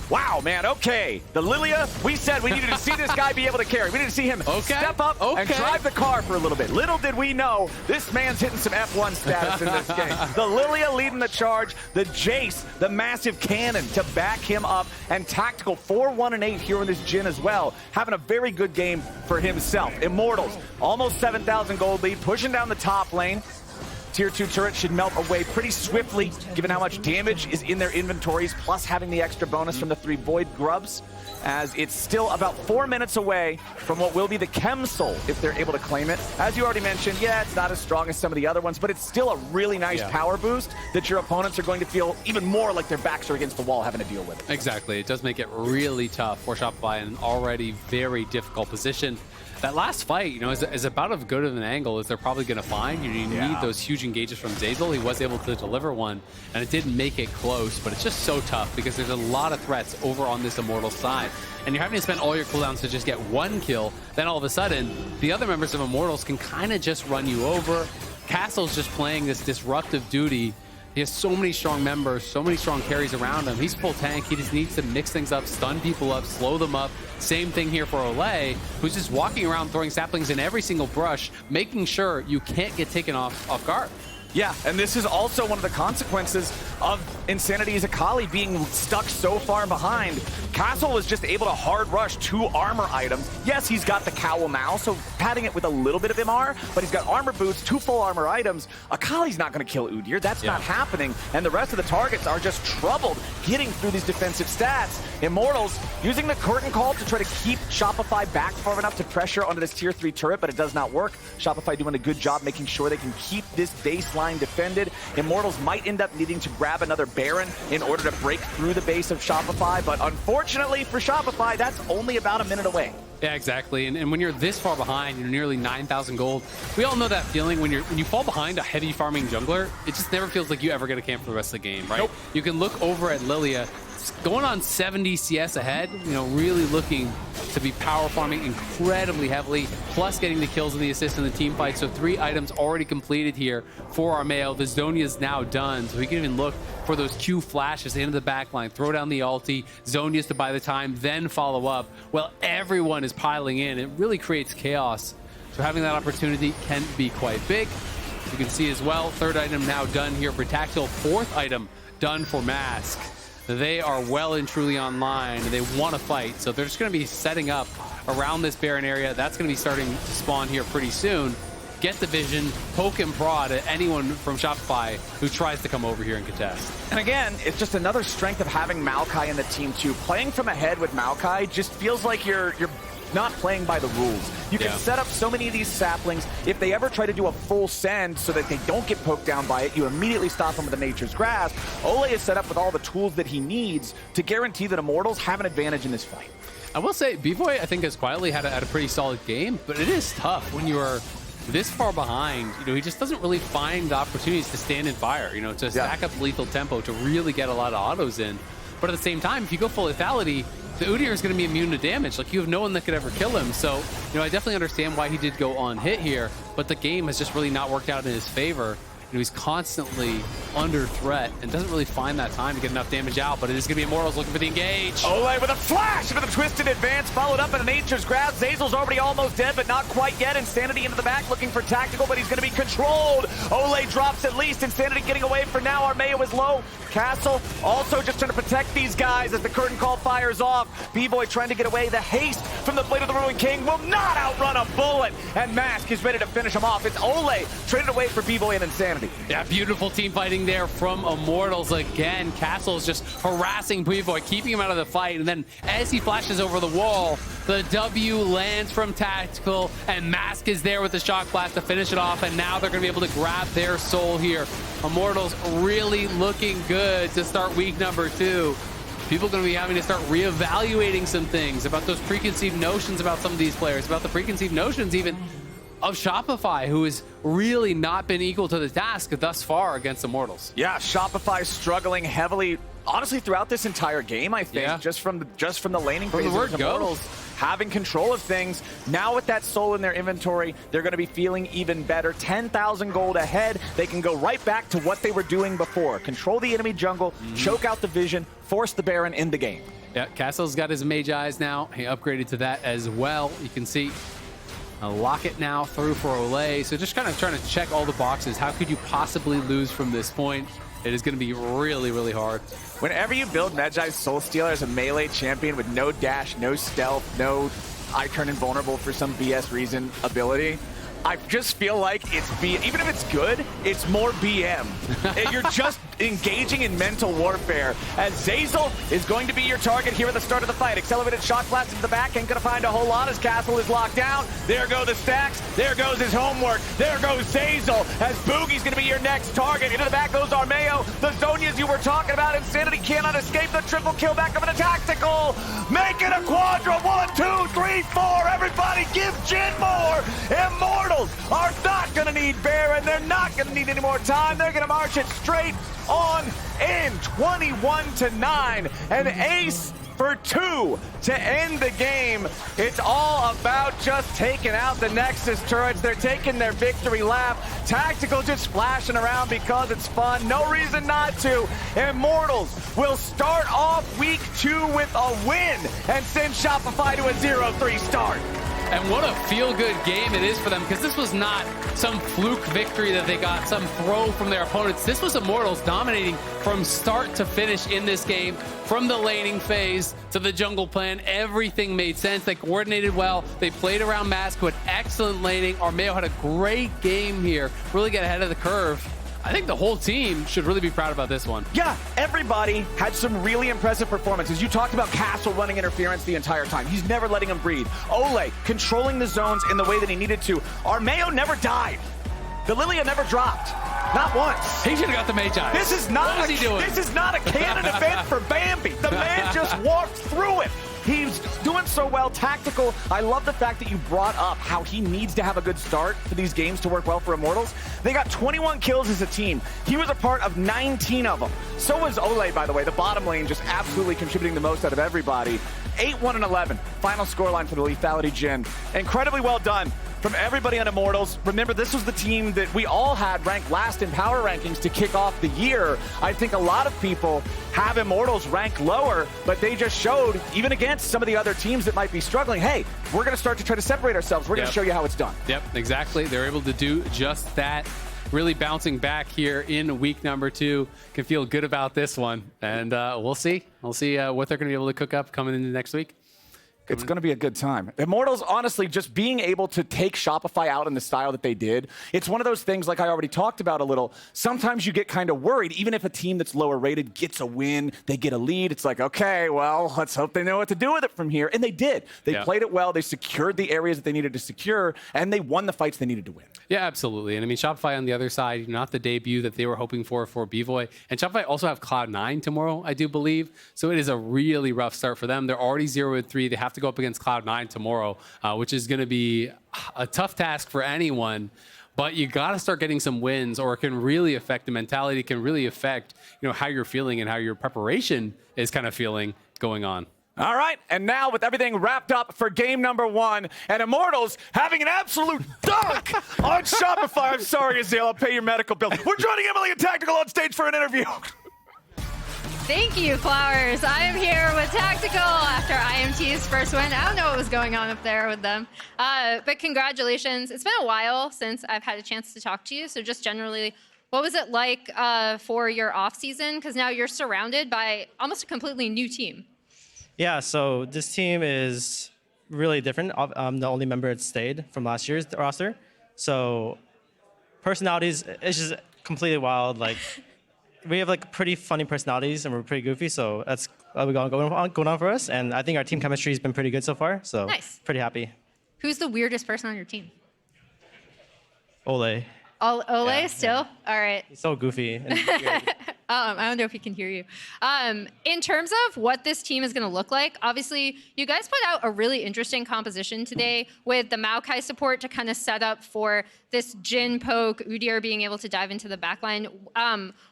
Wow, man, okay. The Lillia, we said we needed to see this guy be able to carry. We need to see him step up and drive the car for a little bit. Little did we know, this man's hitting some F1 status in this game. The Lillia leading the charge, the Jayce, the massive cannon to back him up, and Tactical 4-1-8 here in this Jhin as well. Having a very good game for himself. Immortals, almost 7,000 gold lead, pushing down the top lane. Tier 2 turret should melt away pretty swiftly, given how much damage is in their inventories, plus having the extra bonus from the 3 Void Grubs, as it's still about 4 minutes away from what will be the Chem Soul, if they're able to claim it. As you already mentioned, yeah, it's not as strong as some of the other ones, but it's still a really nice power boost that your opponents are going to feel even more like their backs are against the wall having to deal with.
Exactly. It does make it really tough for Shopify in an already very difficult position. That last fight, you know, is about as good of an angle as they're probably going to find. You need those huge engages from Zeyzal. He was able to deliver one, and it did make it close, but it's just so tough because there's a lot of threats over on this Immortals side. And you're having to spend all your cooldowns to just get one kill. Then all of a sudden, the other members of Immortals can kind of just run you over. Castle's just playing this disruptive duty. He has so many strong members, so many strong carries around him. He's full tank. He just needs to mix things up, stun people up, slow them up. Same thing here for Olleh, who's just walking around throwing saplings in every single brush, making sure you can't get taken off guard.
Yeah, and this is also one of the consequences of Insanity's Akali being stuck so far behind. Castle was just able to hard rush 2 armor items. Yes, he's got the Cowl Mao, so padding it with a little bit of MR, but he's got armor boots, 2 full armor items. Akali's not going to kill Udyr. That's not happening, and the rest of the targets are just troubled getting through these defensive stats. Immortals using the curtain call to try to keep Shopify back far enough to pressure onto this tier 3 turret, but it does not work. Shopify doing a good job making sure they can keep this baseline defended. Immortals might end up needing to grab another Baron in order to break through the base of Shopify, but unfortunately for Shopify, that's only about a minute away.
Yeah, exactly. And when you're this far behind, you're nearly 9,000 gold. We all know that feeling when you fall behind a heavy farming jungler. It just never feels like you ever get a camp for the rest of the game, right? Nope. You can look over at Lillia, going on 70 CS ahead, you know, really looking to be power farming incredibly heavily, plus getting the kills and the assists in the team fight. So 3 items already completed here for Armao. The Zhonya is now done, so he can even look for those Q flashes into the back line, throw down the ulti, Zhonya's to buy the time, then follow up. Well, everyone is piling in. It really creates chaos. So having that opportunity can be quite big. You can see as well, 3rd item now done here for Tactical, 4th item done for Mask. They are well and truly online. They want to fight, so they're just going to be setting up around this Baron area. That's going to be starting to spawn here pretty soon. Get the vision, poke and prod at anyone from Shopify who tries to come over here and contest.
And again, it's just another strength of having Maokai in the team too. Playing from ahead with Maokai just feels like you're not playing by the rules. You can set up so many of these saplings. If they ever try to do a full send so that they don't get poked down by it, you immediately stop them with the Nature's Grasp. Olleh is set up with all the tools that he needs to guarantee that Immortals have an advantage in this fight.
I will say, BVOY, I think, has quietly had a pretty solid game, but it is tough when you are this far behind. You know, he just doesn't really find the opportunities to stand in fire, you know, to stack up lethal tempo, to really get a lot of autos in. But at the same time, if you go full lethality, the Udyr is going to be immune to damage. Like, you have no one that could ever kill him. So, you know, I definitely understand why he did go on hit here, but the game has just really not worked out in his favor. You know, he's constantly under threat and doesn't really find that time to get enough damage out, but it is going to be Immortals looking for the engage.
Olleh with a flash into the twisted advance, followed up in a Nature's Grasp. Zeyzal's already almost dead, but not quite yet. Insanity into the back looking for Tactical, but he's going to be controlled. Olleh drops at least. Insanity getting away for now. Armao is low. Castle also just trying to protect these guys as the curtain call fires off. BVOY trying to get away. The haste from the Blade of the Ruined King will not outrun a bullet, and Mask is ready to finish him off. It's Olleh traded away for BVOY and Insanity.
Yeah, beautiful team fighting there from Immortals again. Castle's just harassing BVOY, keeping him out of the fight, and then as he flashes over the wall, the W lands from Tactical, and Mask is there with the Shock Blast to finish it off, and now they're going to be able to grab their soul here. Immortals really looking good to start week number 2. People are going to be having to start reevaluating some things about those preconceived notions about some of these players, about the preconceived notions even of Shopify, who has really not been equal to the task thus far against Immortals.
Yeah, Shopify struggling heavily, honestly, throughout this entire game, I think, just from the laning phase of Immortals having control of things. Now with that soul in their inventory, they're going to be feeling even better. 10,000 gold ahead. They can go right back to what they were doing before. Control the enemy jungle, choke out the vision, force the Baron in the game.
Yeah, Castle's got his Mage Eyes now. He upgraded to that as well. You can see a Locket now through for Olleh. So just kind of trying to check all the boxes. How could you possibly lose from this point? It is going to be really, really hard.
Whenever you build Medjai's Soul Stealer as a melee champion with no dash, no stealth, no I turn invulnerable for some BS reason ability, I just feel like it's even if it's good, it's more BM. You're just engaging in mental warfare. As Zeyzal is going to be your target here at the start of the fight. Accelerated shot blast into the back, ain't gonna find a whole lot as Castle is locked down. There go the stacks, there goes his homework, there goes Zeyzal as Bugi's gonna be your next target. Into the back goes Armao. The Zonias you were talking about, Insanity cannot escape the triple kill back up in a tactical. Make it a quadra, 1, 2, 3, 4. Everybody give Jhin more. Immortals are not going to need Baron. They're not going to need any more time. They're going to march it straight on in. 21-9. An ace for 2 to end the game. It's all about just taking out the Nexus turrets. They're taking their victory lap. Tactical just flashing around because it's fun. No reason not to. Immortals will start off week 2 with a win and send Shopify to a 0-3 start.
And what a feel-good game it is for them, because this was not some fluke victory that they got, some throw from their opponents. This was Immortals dominating from start to finish in this game. From the laning phase to the jungle plan, everything made sense. They coordinated well. They played around Mask with excellent laning. Armao had a great game here, really get ahead of the curve. I think the whole team should really be proud about this one.
Yeah, everybody had some really impressive performances. You talked about Castle running interference the entire time. He's never letting him breathe. Olleh controlling the zones in the way that he needed to. Armao never died. The Lillia never dropped. Not once.
He should have got the Mage Eyes.
This is not,
what is he doing?
This is not a canon event for Bambi. The man just walked through it. He's doing so well. Tactical. I love the fact that you brought up how he needs to have a good start for these games to work well for Immortals. They got 21 kills as a team. He was a part of 19 of them. So was Olleh, by the way. The bottom lane just absolutely contributing the most out of everybody. 8-1-11. Final scoreline for the Lethality Jhin. Incredibly well done from everybody on Immortals. Remember, this was the team that we all had ranked last in power rankings to kick off the year. I think a lot of people have Immortals ranked lower, but they just showed, even against some of the other teams that might be struggling, hey, we're going to start to try to separate ourselves. We're going to show you how it's done.
Yep, exactly. They're able to do just that. Really bouncing back here in week number 2. Can feel good about this one. And we'll see. We'll see what they're going to be able to cook up coming into next week.
It's going to be a good time. Immortals, honestly, just being able to take Shopify out in the style that they did, it's one of those things, like I already talked about a little, sometimes you get kind of worried, even if a team that's lower rated gets a win, they get a lead, it's like, okay, well, let's hope they know what to do with it from here. And they did. They played it well, they secured the areas that they needed to secure, and they won the fights they needed to win.
Yeah, absolutely. And I mean, Shopify on the other side, not the debut that they were hoping for BVOY. And Shopify also have Cloud9 tomorrow, I do believe. So it is a really rough start for them. They're already 0-3. They have to go up against Cloud9 tomorrow, which is going to be a tough task for anyone. But you got to start getting some wins, or it can really affect the mentality. It can really affect, how you're feeling and how your preparation is kind of feeling going on.
All right, and now with everything wrapped up for game number 1, and Immortals having an absolute dunk on Shopify. I'm sorry, Azale, I'll pay your medical bill. We're joining Emily and Tactical on stage for an interview.
Thank you, Flowers. I am here with Tactical after IMT's first win. I don't know what was going on up there with them. But congratulations. It's been a while since I've had a chance to talk to you. So just generally, what was it like for your off season? Because now you're surrounded by almost a completely new team.
Yeah, so this team is really different. I'm the only member that stayed from last year's roster. So personalities, it's just completely wild. Like, we have like pretty funny personalities and we're pretty goofy. So that's going on for us. And I think our team chemistry has been pretty good so far. So
nice.
Pretty happy.
Who's the weirdest person on your team?
Olleh.
Olleh still? Yeah. All right.
He's so goofy. And
I don't know if he can hear you. In terms of what this team is going to look like, obviously, you guys put out a really interesting composition today with the Maokai support to kind of set up for this Jhin poke, Udyr being able to dive into the backline.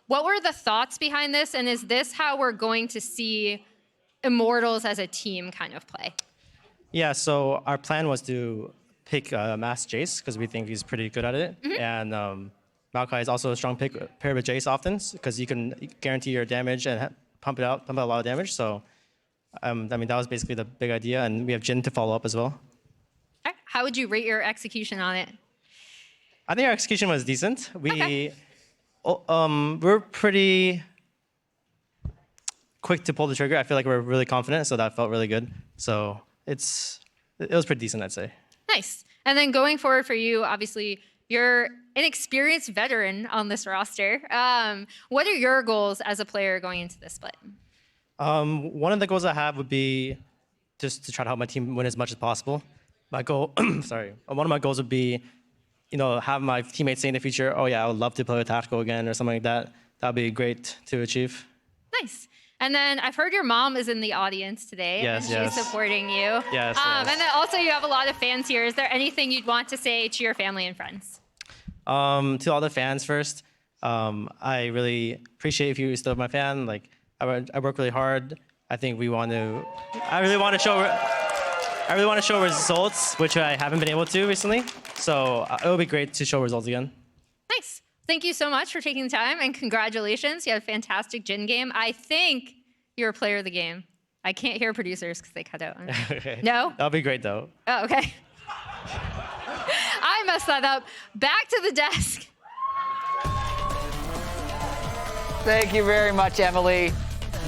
What were the thoughts behind this, and is this how we're going to see Immortals as a team kind of play?
Yeah, so our plan was to pick Mass Jayce because we think he's pretty good at it. Mm-hmm. And Maokai is also a strong pick paired with Jayce often because you can guarantee your damage and pump out a lot of damage. So I mean, that was basically the big idea, and we have Jhin to follow up as well.
Okay. How would you rate your execution on it?
I think our execution was decent. We're pretty quick to pull the trigger. I feel like we're really confident, so that felt really good. So it was pretty decent, I'd say.
Nice. And then going forward for you, obviously, you're an experienced veteran on this roster. What are your goals as a player going into this split?
One of the goals I have would be just to try to help my team win as much as possible. My goal, sorry, one of my goals would be, have my teammates say in the future, oh yeah, I would love to play with Tactical again or something like that. That'd be great to achieve.
Nice. And then I've heard your mom is in the audience today.
Yes,
and she's supporting you.
Yes,
And then also you have a lot of fans here. Is there anything you'd want to say to your family and friends?
To all the fans first, I really appreciate if you're still my fan. Like, I work really hard. I think I really want to show results, which I haven't been able to recently. So it will be great to show results again.
Nice. Thank you so much for taking the time, and congratulations. You had a fantastic Jhin game. I think you're a player of the game. I can't hear producers because they cut out.
Okay.
No?
That'll be great, though.
Oh, okay. I messed that up. Back to the desk.
Thank you very much, Emily.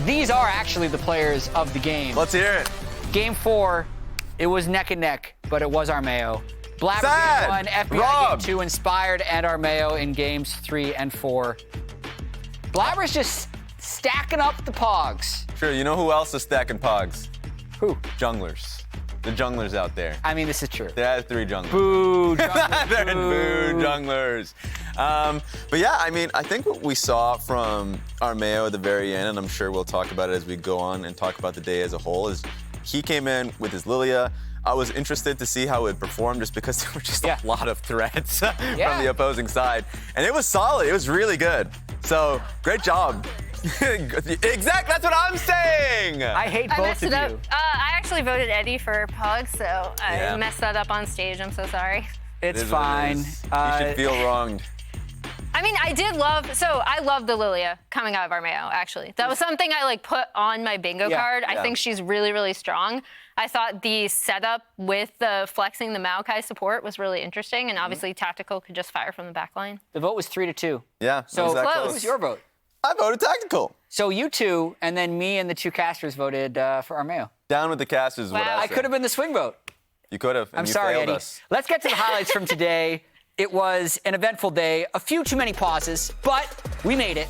These are actually the players of the game.
Let's hear it.
Game 4, it was neck and neck, but it was Armao. Blabber
Sad.
Game 1, FBI
Rob.
Game 2, Inspired, and Armao in games 3 and 4. Blabber's just stacking up the pogs.
Sure, you know who else is stacking pogs?
Who?
Junglers. The junglers out there.
I mean, this is true.
There are 3 junglers.
Boo, junglers,
They're
boo.
boo junglers. But yeah, I mean, I think what we saw from Armao at the very end, and I'm sure we'll talk about it as we go on and talk about the day as a whole, is he came in with his Lillia. I was interested to see how it performed just because there were just a lot of threats from the opposing side. And it was solid. It was really good. So, great job. Exactly, that's what I'm saying.
I hate
I
both
messed
of
it up.
you.
I actually voted Eddie for Pug, so I messed that up on stage. I'm so sorry.
It's
It is what it
fine.
is. You should feel wronged.
I mean, I love the Lillia coming out of Armao, actually. That was something I put on my bingo card. I think she's really, really strong. I thought the setup with the flexing the Maokai support was really interesting, and obviously Tactical could just fire from the back line.
The vote was 3-2.
Yeah,
So
that
what was your vote?
I voted Tactical.
So you two, and then me and the 2 casters voted for Armao.
Down with the casters is what
Wow.
I
I
said.
could have been the swing vote.
You could have, and
I'm
you
sorry,
failed
Eddie.
us.
Let's get to the highlights from today. It was an eventful day, a few too many pauses, but we made it.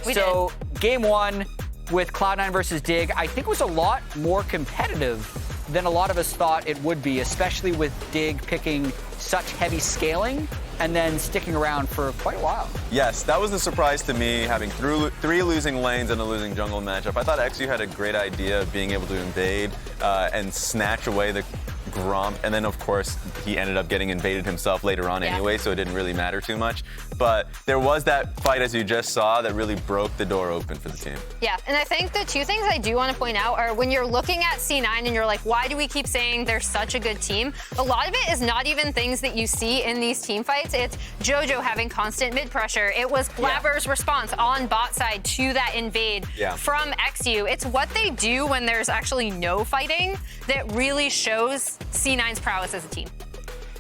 We
so game 1 with Cloud9 versus Dig, I think was a lot more competitive than a lot of us thought it would be, especially with Dig picking such heavy scaling and then sticking around for quite a while.
Yes, that was the surprise to me, having 3 losing lanes and a losing jungle matchup. I thought XU had a great idea of being able to invade and snatch away the Gromp, and then of course he ended up getting invaded himself later on anyway, so it didn't really matter too much. But there was that fight, as you just saw, that really broke the door open for the team.
Yeah, and I think the 2 things I do want to point out are when you're looking at C9 and you're like, why do we keep saying they're such a good team? A lot of it is not even things that you see in these team fights. It's JoJo having constant mid pressure. It was Blabber's response on bot side to that invade from XU. It's what they do when there's actually no fighting that really shows C9's prowess as a team.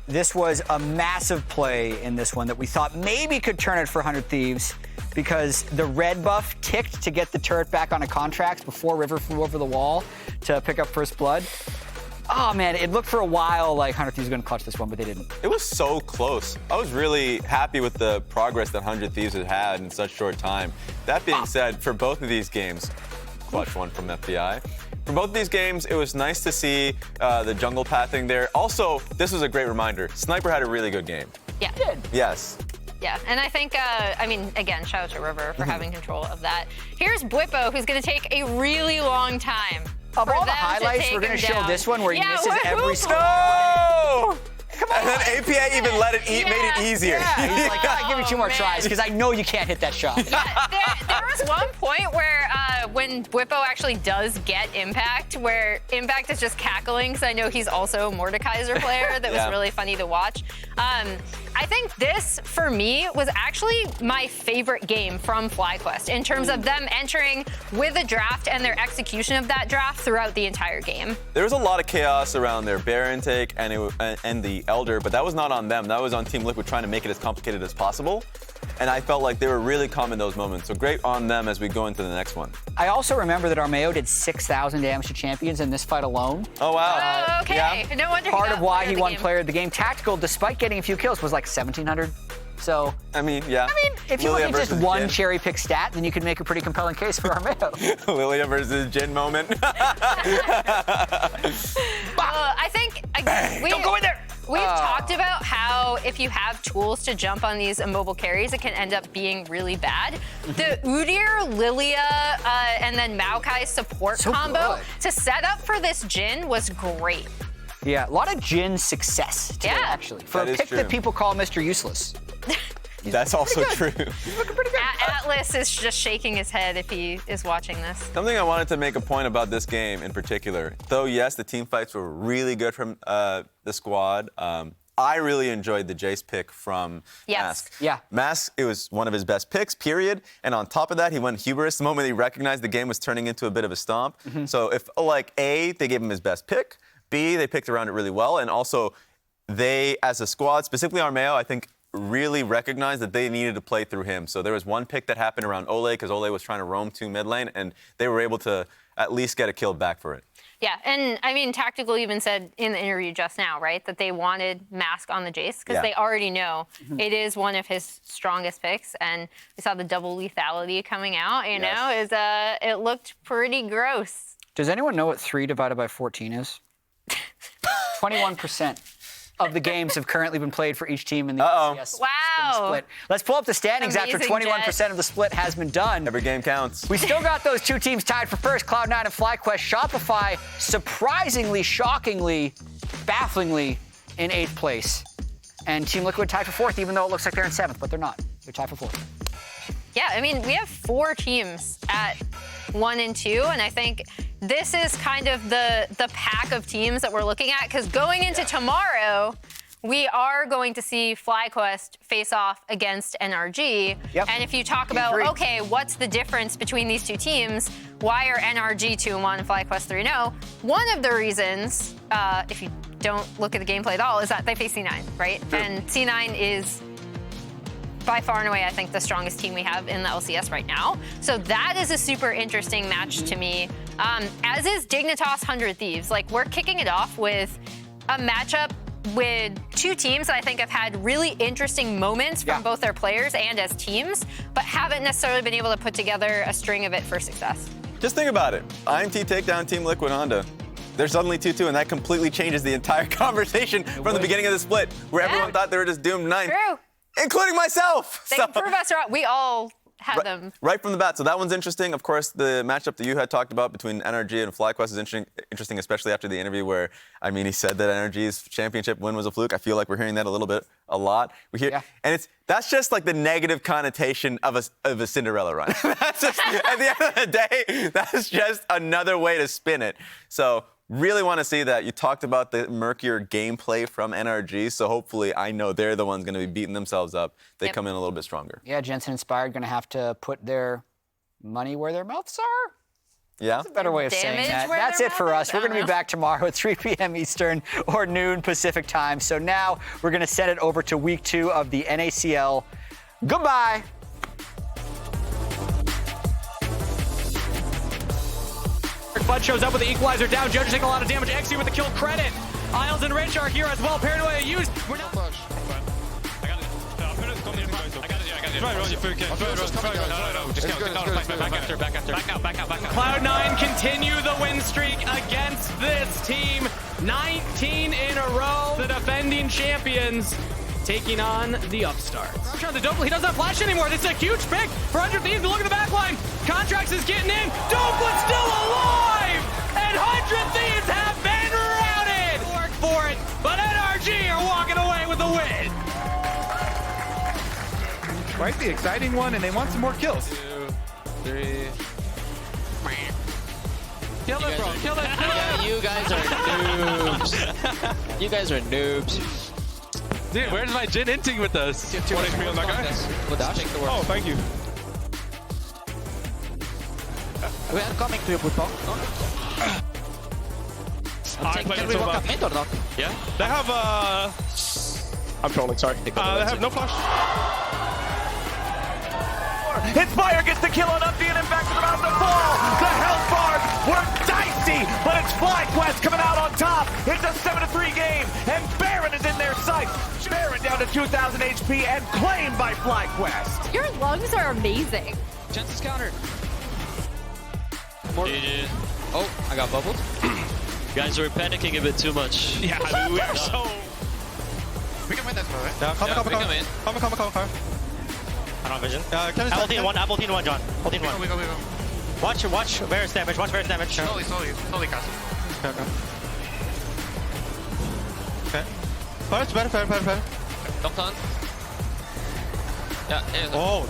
This was a massive play in this one that we thought maybe could turn it for 100 Thieves because the red buff ticked to get the turret back on a contract before River flew over the wall to pick up first blood. Oh man, it looked for a while like 100 Thieves was going to clutch this one, but they didn't.
It was so close. I was really happy with the progress that 100 Thieves had had in such short time. That being said, for both of these games, clutch one from FBI. For both of these games, it was nice to see the jungle pathing there. Also, this was a great reminder. Sniper had a really good game.
Yeah.
Did.
Yes.
Yeah, and I think, again, shout out to River for having control of that. Here's Bwipo, who's going to take a really long time.
Of
for
all the
them
highlights,
take
we're going
him
to show
down.
this one where he misses every skill.
No! And then APA even let it made it easier.
Yeah, he's like, "Ah, give me 2 more
man.
tries because I know you can't hit that shot."
There was one point where when Bwipo actually does get Impact, where Impact is just cackling because I know he's also a Mordekaiser player that was really funny to watch. I think this, for me, was actually my favorite game from FlyQuest in terms of them entering with a draft and their execution of that draft throughout the entire game.
There was a lot of chaos around their Baron take and the Elder, but that was not on them. That was on Team Liquid trying to make it as complicated as possible. And I felt like they were really calm in those moments. So great on them as we go into the next one.
I also remember that Armao did 6,000 damage to champions in this fight alone.
Oh, wow.
Oh, okay.
Yeah.
No wonder
Part
he
of
got
why
player
he
of the
won
game.
player of the game. Tactical, despite getting a few kills, was like 1,700. So,
I mean, yeah.
if you
Lillia
look at just
versus
one
Jhin.
cherry pick stat, then you could make a pretty compelling case for Armao.
Lillia versus Jhin moment.
I think
Don't go in there!
We've talked about how if you have tools to jump on these immobile carries, it can end up being really bad. The Udyr, Lillia, and then Maokai support combo
good.
to set up for this Jhin was great.
Yeah, a lot of Jhin success today,
Yeah.
actually. For
That
a
is
pick
true.
that people call Mr. Useless.
That's also true.
Atlas is just shaking his head if he is watching this.
Something I wanted to make a point about this game in particular, though yes, the team fights were really good from the squad. I really enjoyed the Jayce pick from
Yes.
Mask.
Yeah.
Mask, it was one of his best picks, period. And on top of that, he went hubris the moment he recognized the game was turning into a bit of a stomp. So if, like, A, they gave him his best pick, B, they picked around it really well, and also they, as a squad, specifically Armao, I think, really recognized that they needed to play through him. So there was one pick that happened around Olleh because Olleh was trying to roam to mid lane, and they were able to at least get a kill back for it.
Yeah, and I mean, Tactical even said in the interview just now, right, that they wanted Mask on the Jayce because
Yeah.
they already know it is one of his strongest picks, and we saw the double lethality coming out. You know, it looked pretty gross.
Does anyone know what 3 divided by 14 is? 21% of the games have currently been played for each team in the LCS
Wow.
Spring Split. Let's pull up the standings after
Amazing,
21% of the split has been done.
Every game counts.
We still got those two teams tied for first, Cloud9 and FlyQuest. Shopify, surprisingly, shockingly, bafflingly, in 8th place. And Team Liquid tied for 4th, even though it looks like they're in 7th, but they're not. They're tied for 4th.
Yeah, I mean, we have 4 teams at 1 and 2, and I think this is kind of the pack of teams that we're looking at, because going into tomorrow, we are going to see FlyQuest face off against NRG.
Yep.
And if you talk about,
Agreed.
okay, what's the difference between these two teams? Why are NRG 2-1 and FlyQuest 3-0? One of the reasons, if you don't look at the gameplay at all, is that they face C9, right?
True.
And C9 is by far and away, I think, the strongest team we have in the LCS right now. So that is a super interesting match to me, as is Dignitas 100 Thieves. Like, we're kicking it off with a matchup with 2 teams that I think have had really interesting moments from both their players and as teams, but haven't necessarily been able to put together a string of it for success.
Just think about it. IMT takedown Team Liquid Honda. They're suddenly 2-2, and that completely changes the entire conversation from the beginning of the split, where everyone thought they were just doomed 9.
True.
Including myself.
They can prove us wrong. We all had them.
Right from the bat. So that one's interesting. Of course, the matchup that you had talked about between NRG and FlyQuest is interesting, especially after the interview where, I mean, he said that NRG's championship win was a fluke. I feel like we're hearing that a lot. We hear, and that's just like the negative connotation of a Cinderella run. That's just, at the end of the day, that's just another way to spin it. So really want to see that. You talked about the murkier gameplay from NRG, so hopefully I know they're the ones going to be beating themselves up. They come in a little bit stronger.
Yeah, Jensen Inspired going to have to put their money where their mouths are.
Yeah?
That's a better way of saying
Damage
that.
where
That's
their
it for
mouth
us.
is?
We're
I
going to
don't
be
know.
back tomorrow at 3 p.m. Eastern or noon Pacific time. So now we're going to send it over to week 2 of the NACL. Goodbye.
Bud shows up with the equalizer down. Judge taking a lot of damage. XU with the kill credit. Isles and Rich are here as well. Paranoia used. We're not. Cloud9 continue the win streak against this team. 19 in a row. The defending champions taking on the upstarts. The Doppel, he doesn't have flash anymore. This is a huge pick for 100 Thieves. Look at the back line. Contracts is getting in. Doppel's still alive. And 100 Thieves have been routed. Work for it. But NRG are walking away with the win.
Right, the exciting one, and they want some more kills.
2, 3.
Kill it, bro. Kill it.
You guys are noobs. You guys are noobs.
Dude, where's my Jhin inting with us?
1 HP on that guy.
Take the
Oh, thank you.
We are coming to you, Butong. Can we walk up mid or not?
Yeah.
They have I'm trolling, sorry. They have no flash.
Inspire gets the kill on Udyr and back to the mouth of the ball. The health bars were dicey, but it's FlyQuest coming out on top. It's a 7-3 game, and Baron is in their sights. Baron down to 2,000 HP and claimed by FlyQuest.
Your lungs are amazing.
Chance is countered. Oh, I got bubbled.
Guys, we're panicking a bit too much.
Yeah, I mean, we're so...
We can win that, right?
Yeah, come. I don't have vision. Apple team one, John. Apple team one.
We go.
Watch Varus damage, Slowly,
castle.
Okay. Fair.
Nocturne.
Oh,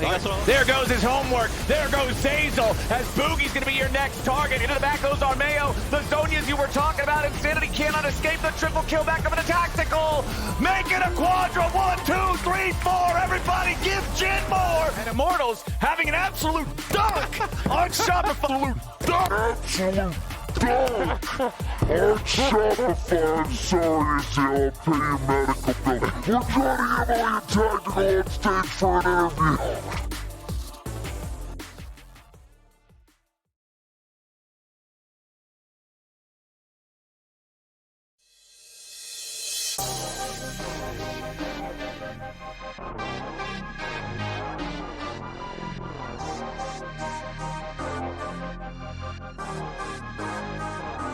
There goes his homework. There goes Zeyzal, as Bugi's going to be your next target. Into the back goes Armao. The Zonias you were talking about. Insanity cannot escape the triple kill back up in a tactical. Make it a quadra. 1, 2, 3, 4. Everybody give Jhin more. And Immortals having an absolute dunk on Shopify.
Absolute dunk on Shopify. I'm sorry, Zeyzal. I'll pay your medical bill. We're trying to get all your tactical on stage for an interview.